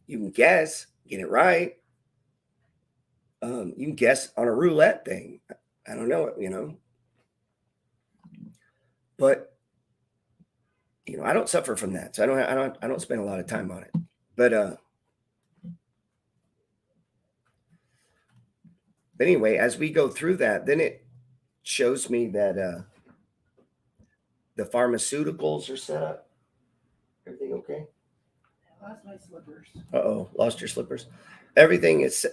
S1: You can guess, get it right. You can guess on a roulette thing. I don't know, But I don't suffer from that, so I don't spend a lot of time on it. But anyway, as we go through that, then it shows me that the pharmaceuticals are set up. Everything okay?
S3: I lost my slippers.
S1: Uh-oh, lost your slippers. everything is,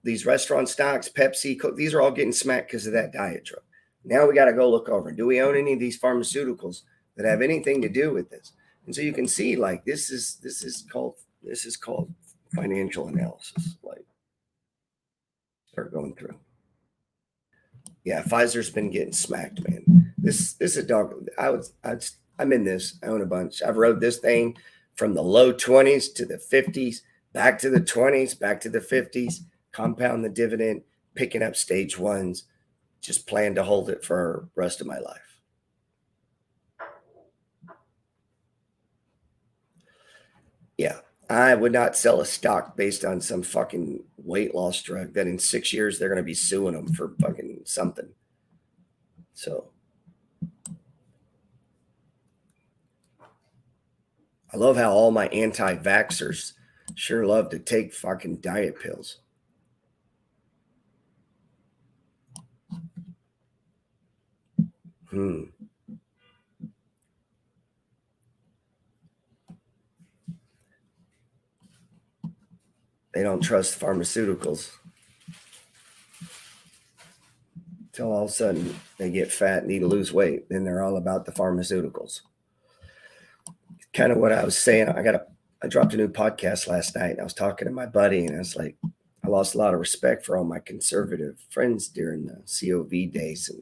S1: these restaurant stocks, Pepsi, Coke, these are all getting smacked because of that diet drug. Now we got to go look over. Do we own any of these pharmaceuticals that have anything to do with this? And so you can see, like, this is called financial analysis. Like, start going through. Yeah, Pfizer's been getting smacked, man. This is a dog. I'm in this. I own a bunch. I've rode this thing from the low 20s to the 50s, back to the 20s, back to the 50s, compound the dividend, picking up stage ones, just plan to hold it for the rest of my life. Yeah, I would not sell a stock based on some fucking weight loss drug that in 6 years they're going to be suing them for fucking something. So I love how all my anti-vaxxers sure love to take fucking diet pills. They don't trust pharmaceuticals until all of a sudden they get fat, need to lose weight. Then they're all about the pharmaceuticals. Kind of what I was saying. I dropped a new podcast last night. And I was talking to my buddy, and I was like, I lost a lot of respect for all my conservative friends during the COV days, and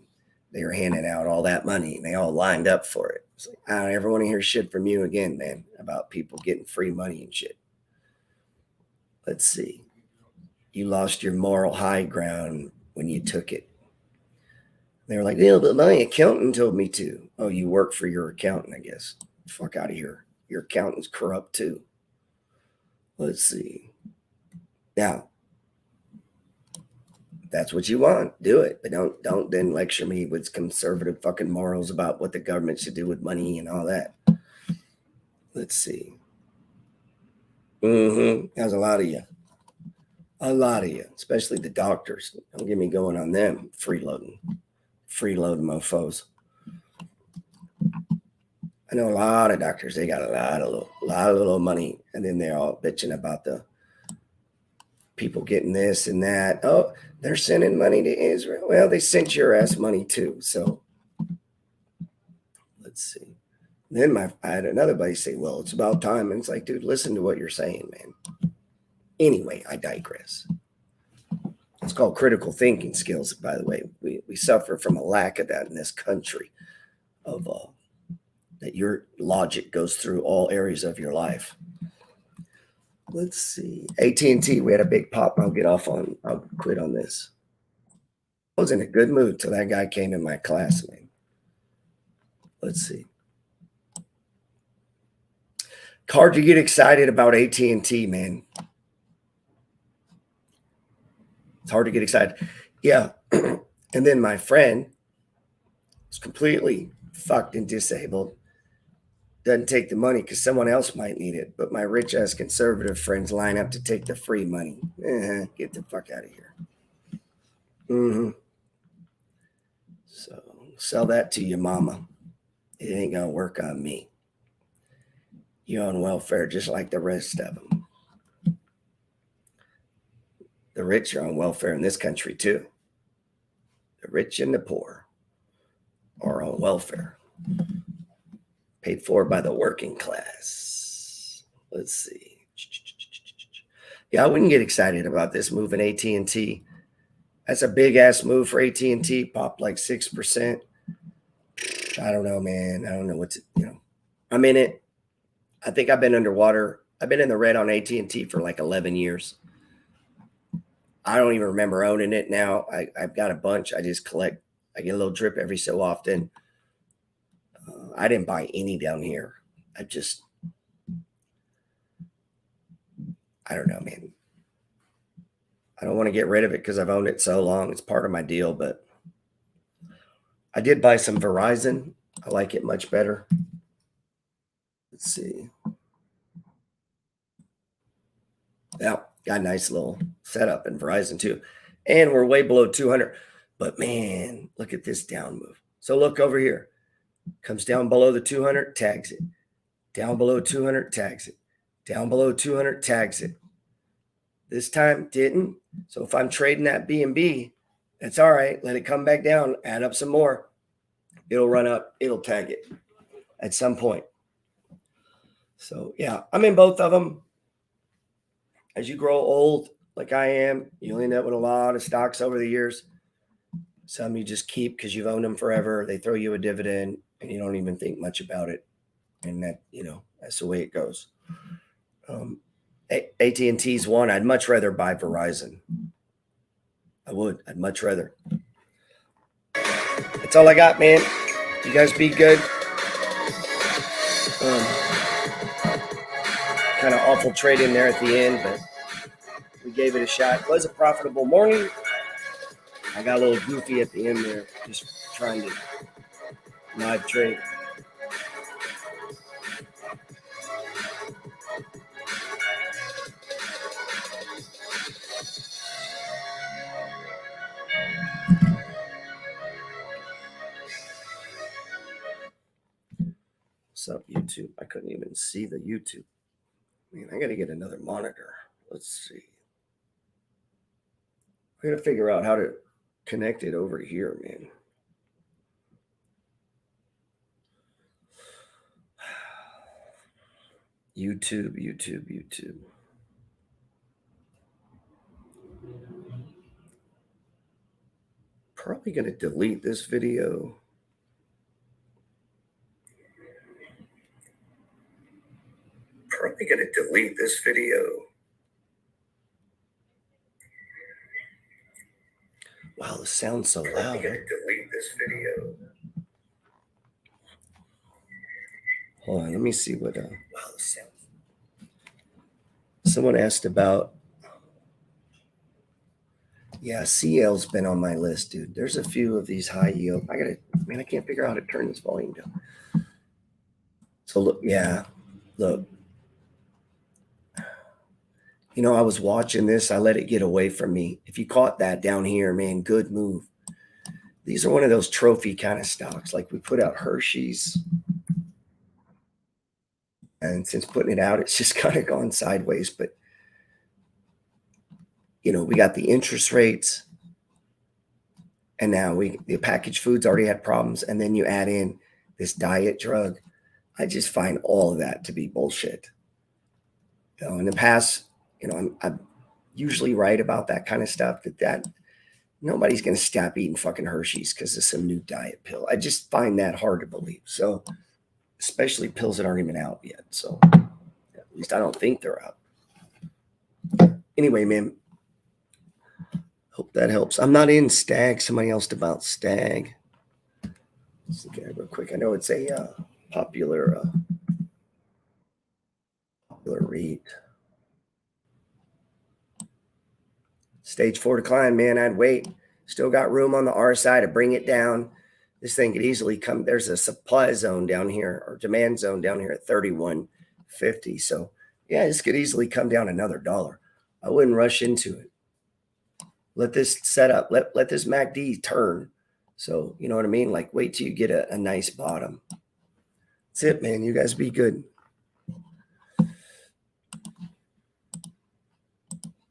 S1: they were handing out all that money, and they all lined up for it. It's like, I don't ever want to hear shit from you again, man, about people getting free money and shit. Let's see. You lost your moral high ground when you took it. They were like, yeah, but my accountant told me to. Oh, you work for your accountant, I guess. Fuck out of here. Your accountant's corrupt too. Let's see. Now, that's what you want. Do it. But don't then lecture me with conservative fucking morals about what the government should do with money and all that. Let's see. There's a lot of you. A lot of you, especially the doctors. Don't get me going on them. Freeloading mofos. I know a lot of doctors. They got a lot of little money, and then they're all bitching about the people getting this and that. Oh, they're sending money to Israel. Well, they sent your ass money too. So let's see. Then I had another buddy say, "Well, it's about time." And it's like, dude, listen to what you're saying, man. Anyway, I digress. It's called critical thinking skills, by the way. We suffer from a lack of that in this country. Of that your logic goes through all areas of your life. Let's see. AT&T, we had a big pop. I'll quit on this. I was in a good mood till that guy came in my class, man. Let's see. It's hard to get excited about AT&T, man. It's hard to get excited. Yeah. And then my friend is completely fucked and disabled. Doesn't take the money because someone else might need it. But my rich ass conservative friends line up to take the free money. Get the fuck out of here. So sell that to your mama. It ain't gonna work on me. You're on welfare just like the rest of them. The rich are on welfare in this country too. The rich and the poor are on welfare. Paid for by the working class. Let's see. Yeah, I wouldn't get excited about this move in AT&T. That's a big ass move for AT&T. Popped like 6%. I don't know, man. I don't know what to, I'm in it. I think I've been underwater. I've been in the red on AT&T for like 11 years. I don't even remember owning it now. I've got a bunch. I just collect. I get a little drip every so often. I didn't buy any down here. I don't know, man. I don't want to get rid of it because I've owned it so long. It's part of my deal, but I did buy some Verizon. I like it much better. Let's see. Yeah, got a nice little setup in Verizon too. And we're way below 200. But man, look at this down move. So look over here. Comes down below the 200, tags it. Down below 200, tags it. Down below 200, tags it. This time didn't. So if I'm trading that B&B, that's all right. Let it come back down, add up some more. It'll run up. It'll tag it at some point. So yeah, I'm in both of them. As you grow old, like I am, you'll end up with a lot of stocks over the years. Some you just keep because you've owned them forever. They throw you a dividend and you don't even think much about it. And that, that's the way it goes. AT&T's one. I'd much rather buy Verizon. I would. I'd much rather. That's all I got, man. You guys be good. Kind of awful trade in there at the end, but we gave it a shot. It was a profitable morning. I got a little goofy at the end there, just trying to live trade. What's up, YouTube? I couldn't even see the YouTube. Man, I got to get another monitor. Let's see. I got to figure out how to connect it over here, man. YouTube. Probably going to delete this video. Wow, the sound's so loud. Hold on, let me see what. Wow, the sound. Someone asked about. Yeah, CL's been on my list, dude. There's a few of these high yield. I can't figure out how to turn this volume down. So look. I was watching this. I let it get away from me. If you caught that down here, man, good move. These are one of those trophy kind of stocks. Like we put out Hershey's. And since putting it out, it's just kind of gone sideways. But, we got the interest rates. And now the packaged foods already had problems. And then you add in this diet drug. I just find all of that to be bullshit. In the past, I'm usually right about that kind of stuff. That nobody's going to stop eating fucking Hershey's because of some new diet pill. I just find that hard to believe. So, especially pills that aren't even out yet. So, at least I don't think they're out. Anyway, man, hope that helps. I'm not in Stag. Somebody else about Stag. Let's look at it real quick. I know it's a popular read. Stage 4 decline, man. I'd wait. Still got room on the RSI to bring it down. This thing could easily come. There's a supply zone down here or demand zone down here at 31.50. So, yeah, this could easily come down another $1. I wouldn't rush into it. Let this set up. Let this MACD turn. So, you know what I mean? Like, wait till you get a nice bottom. That's it, man. You guys be good.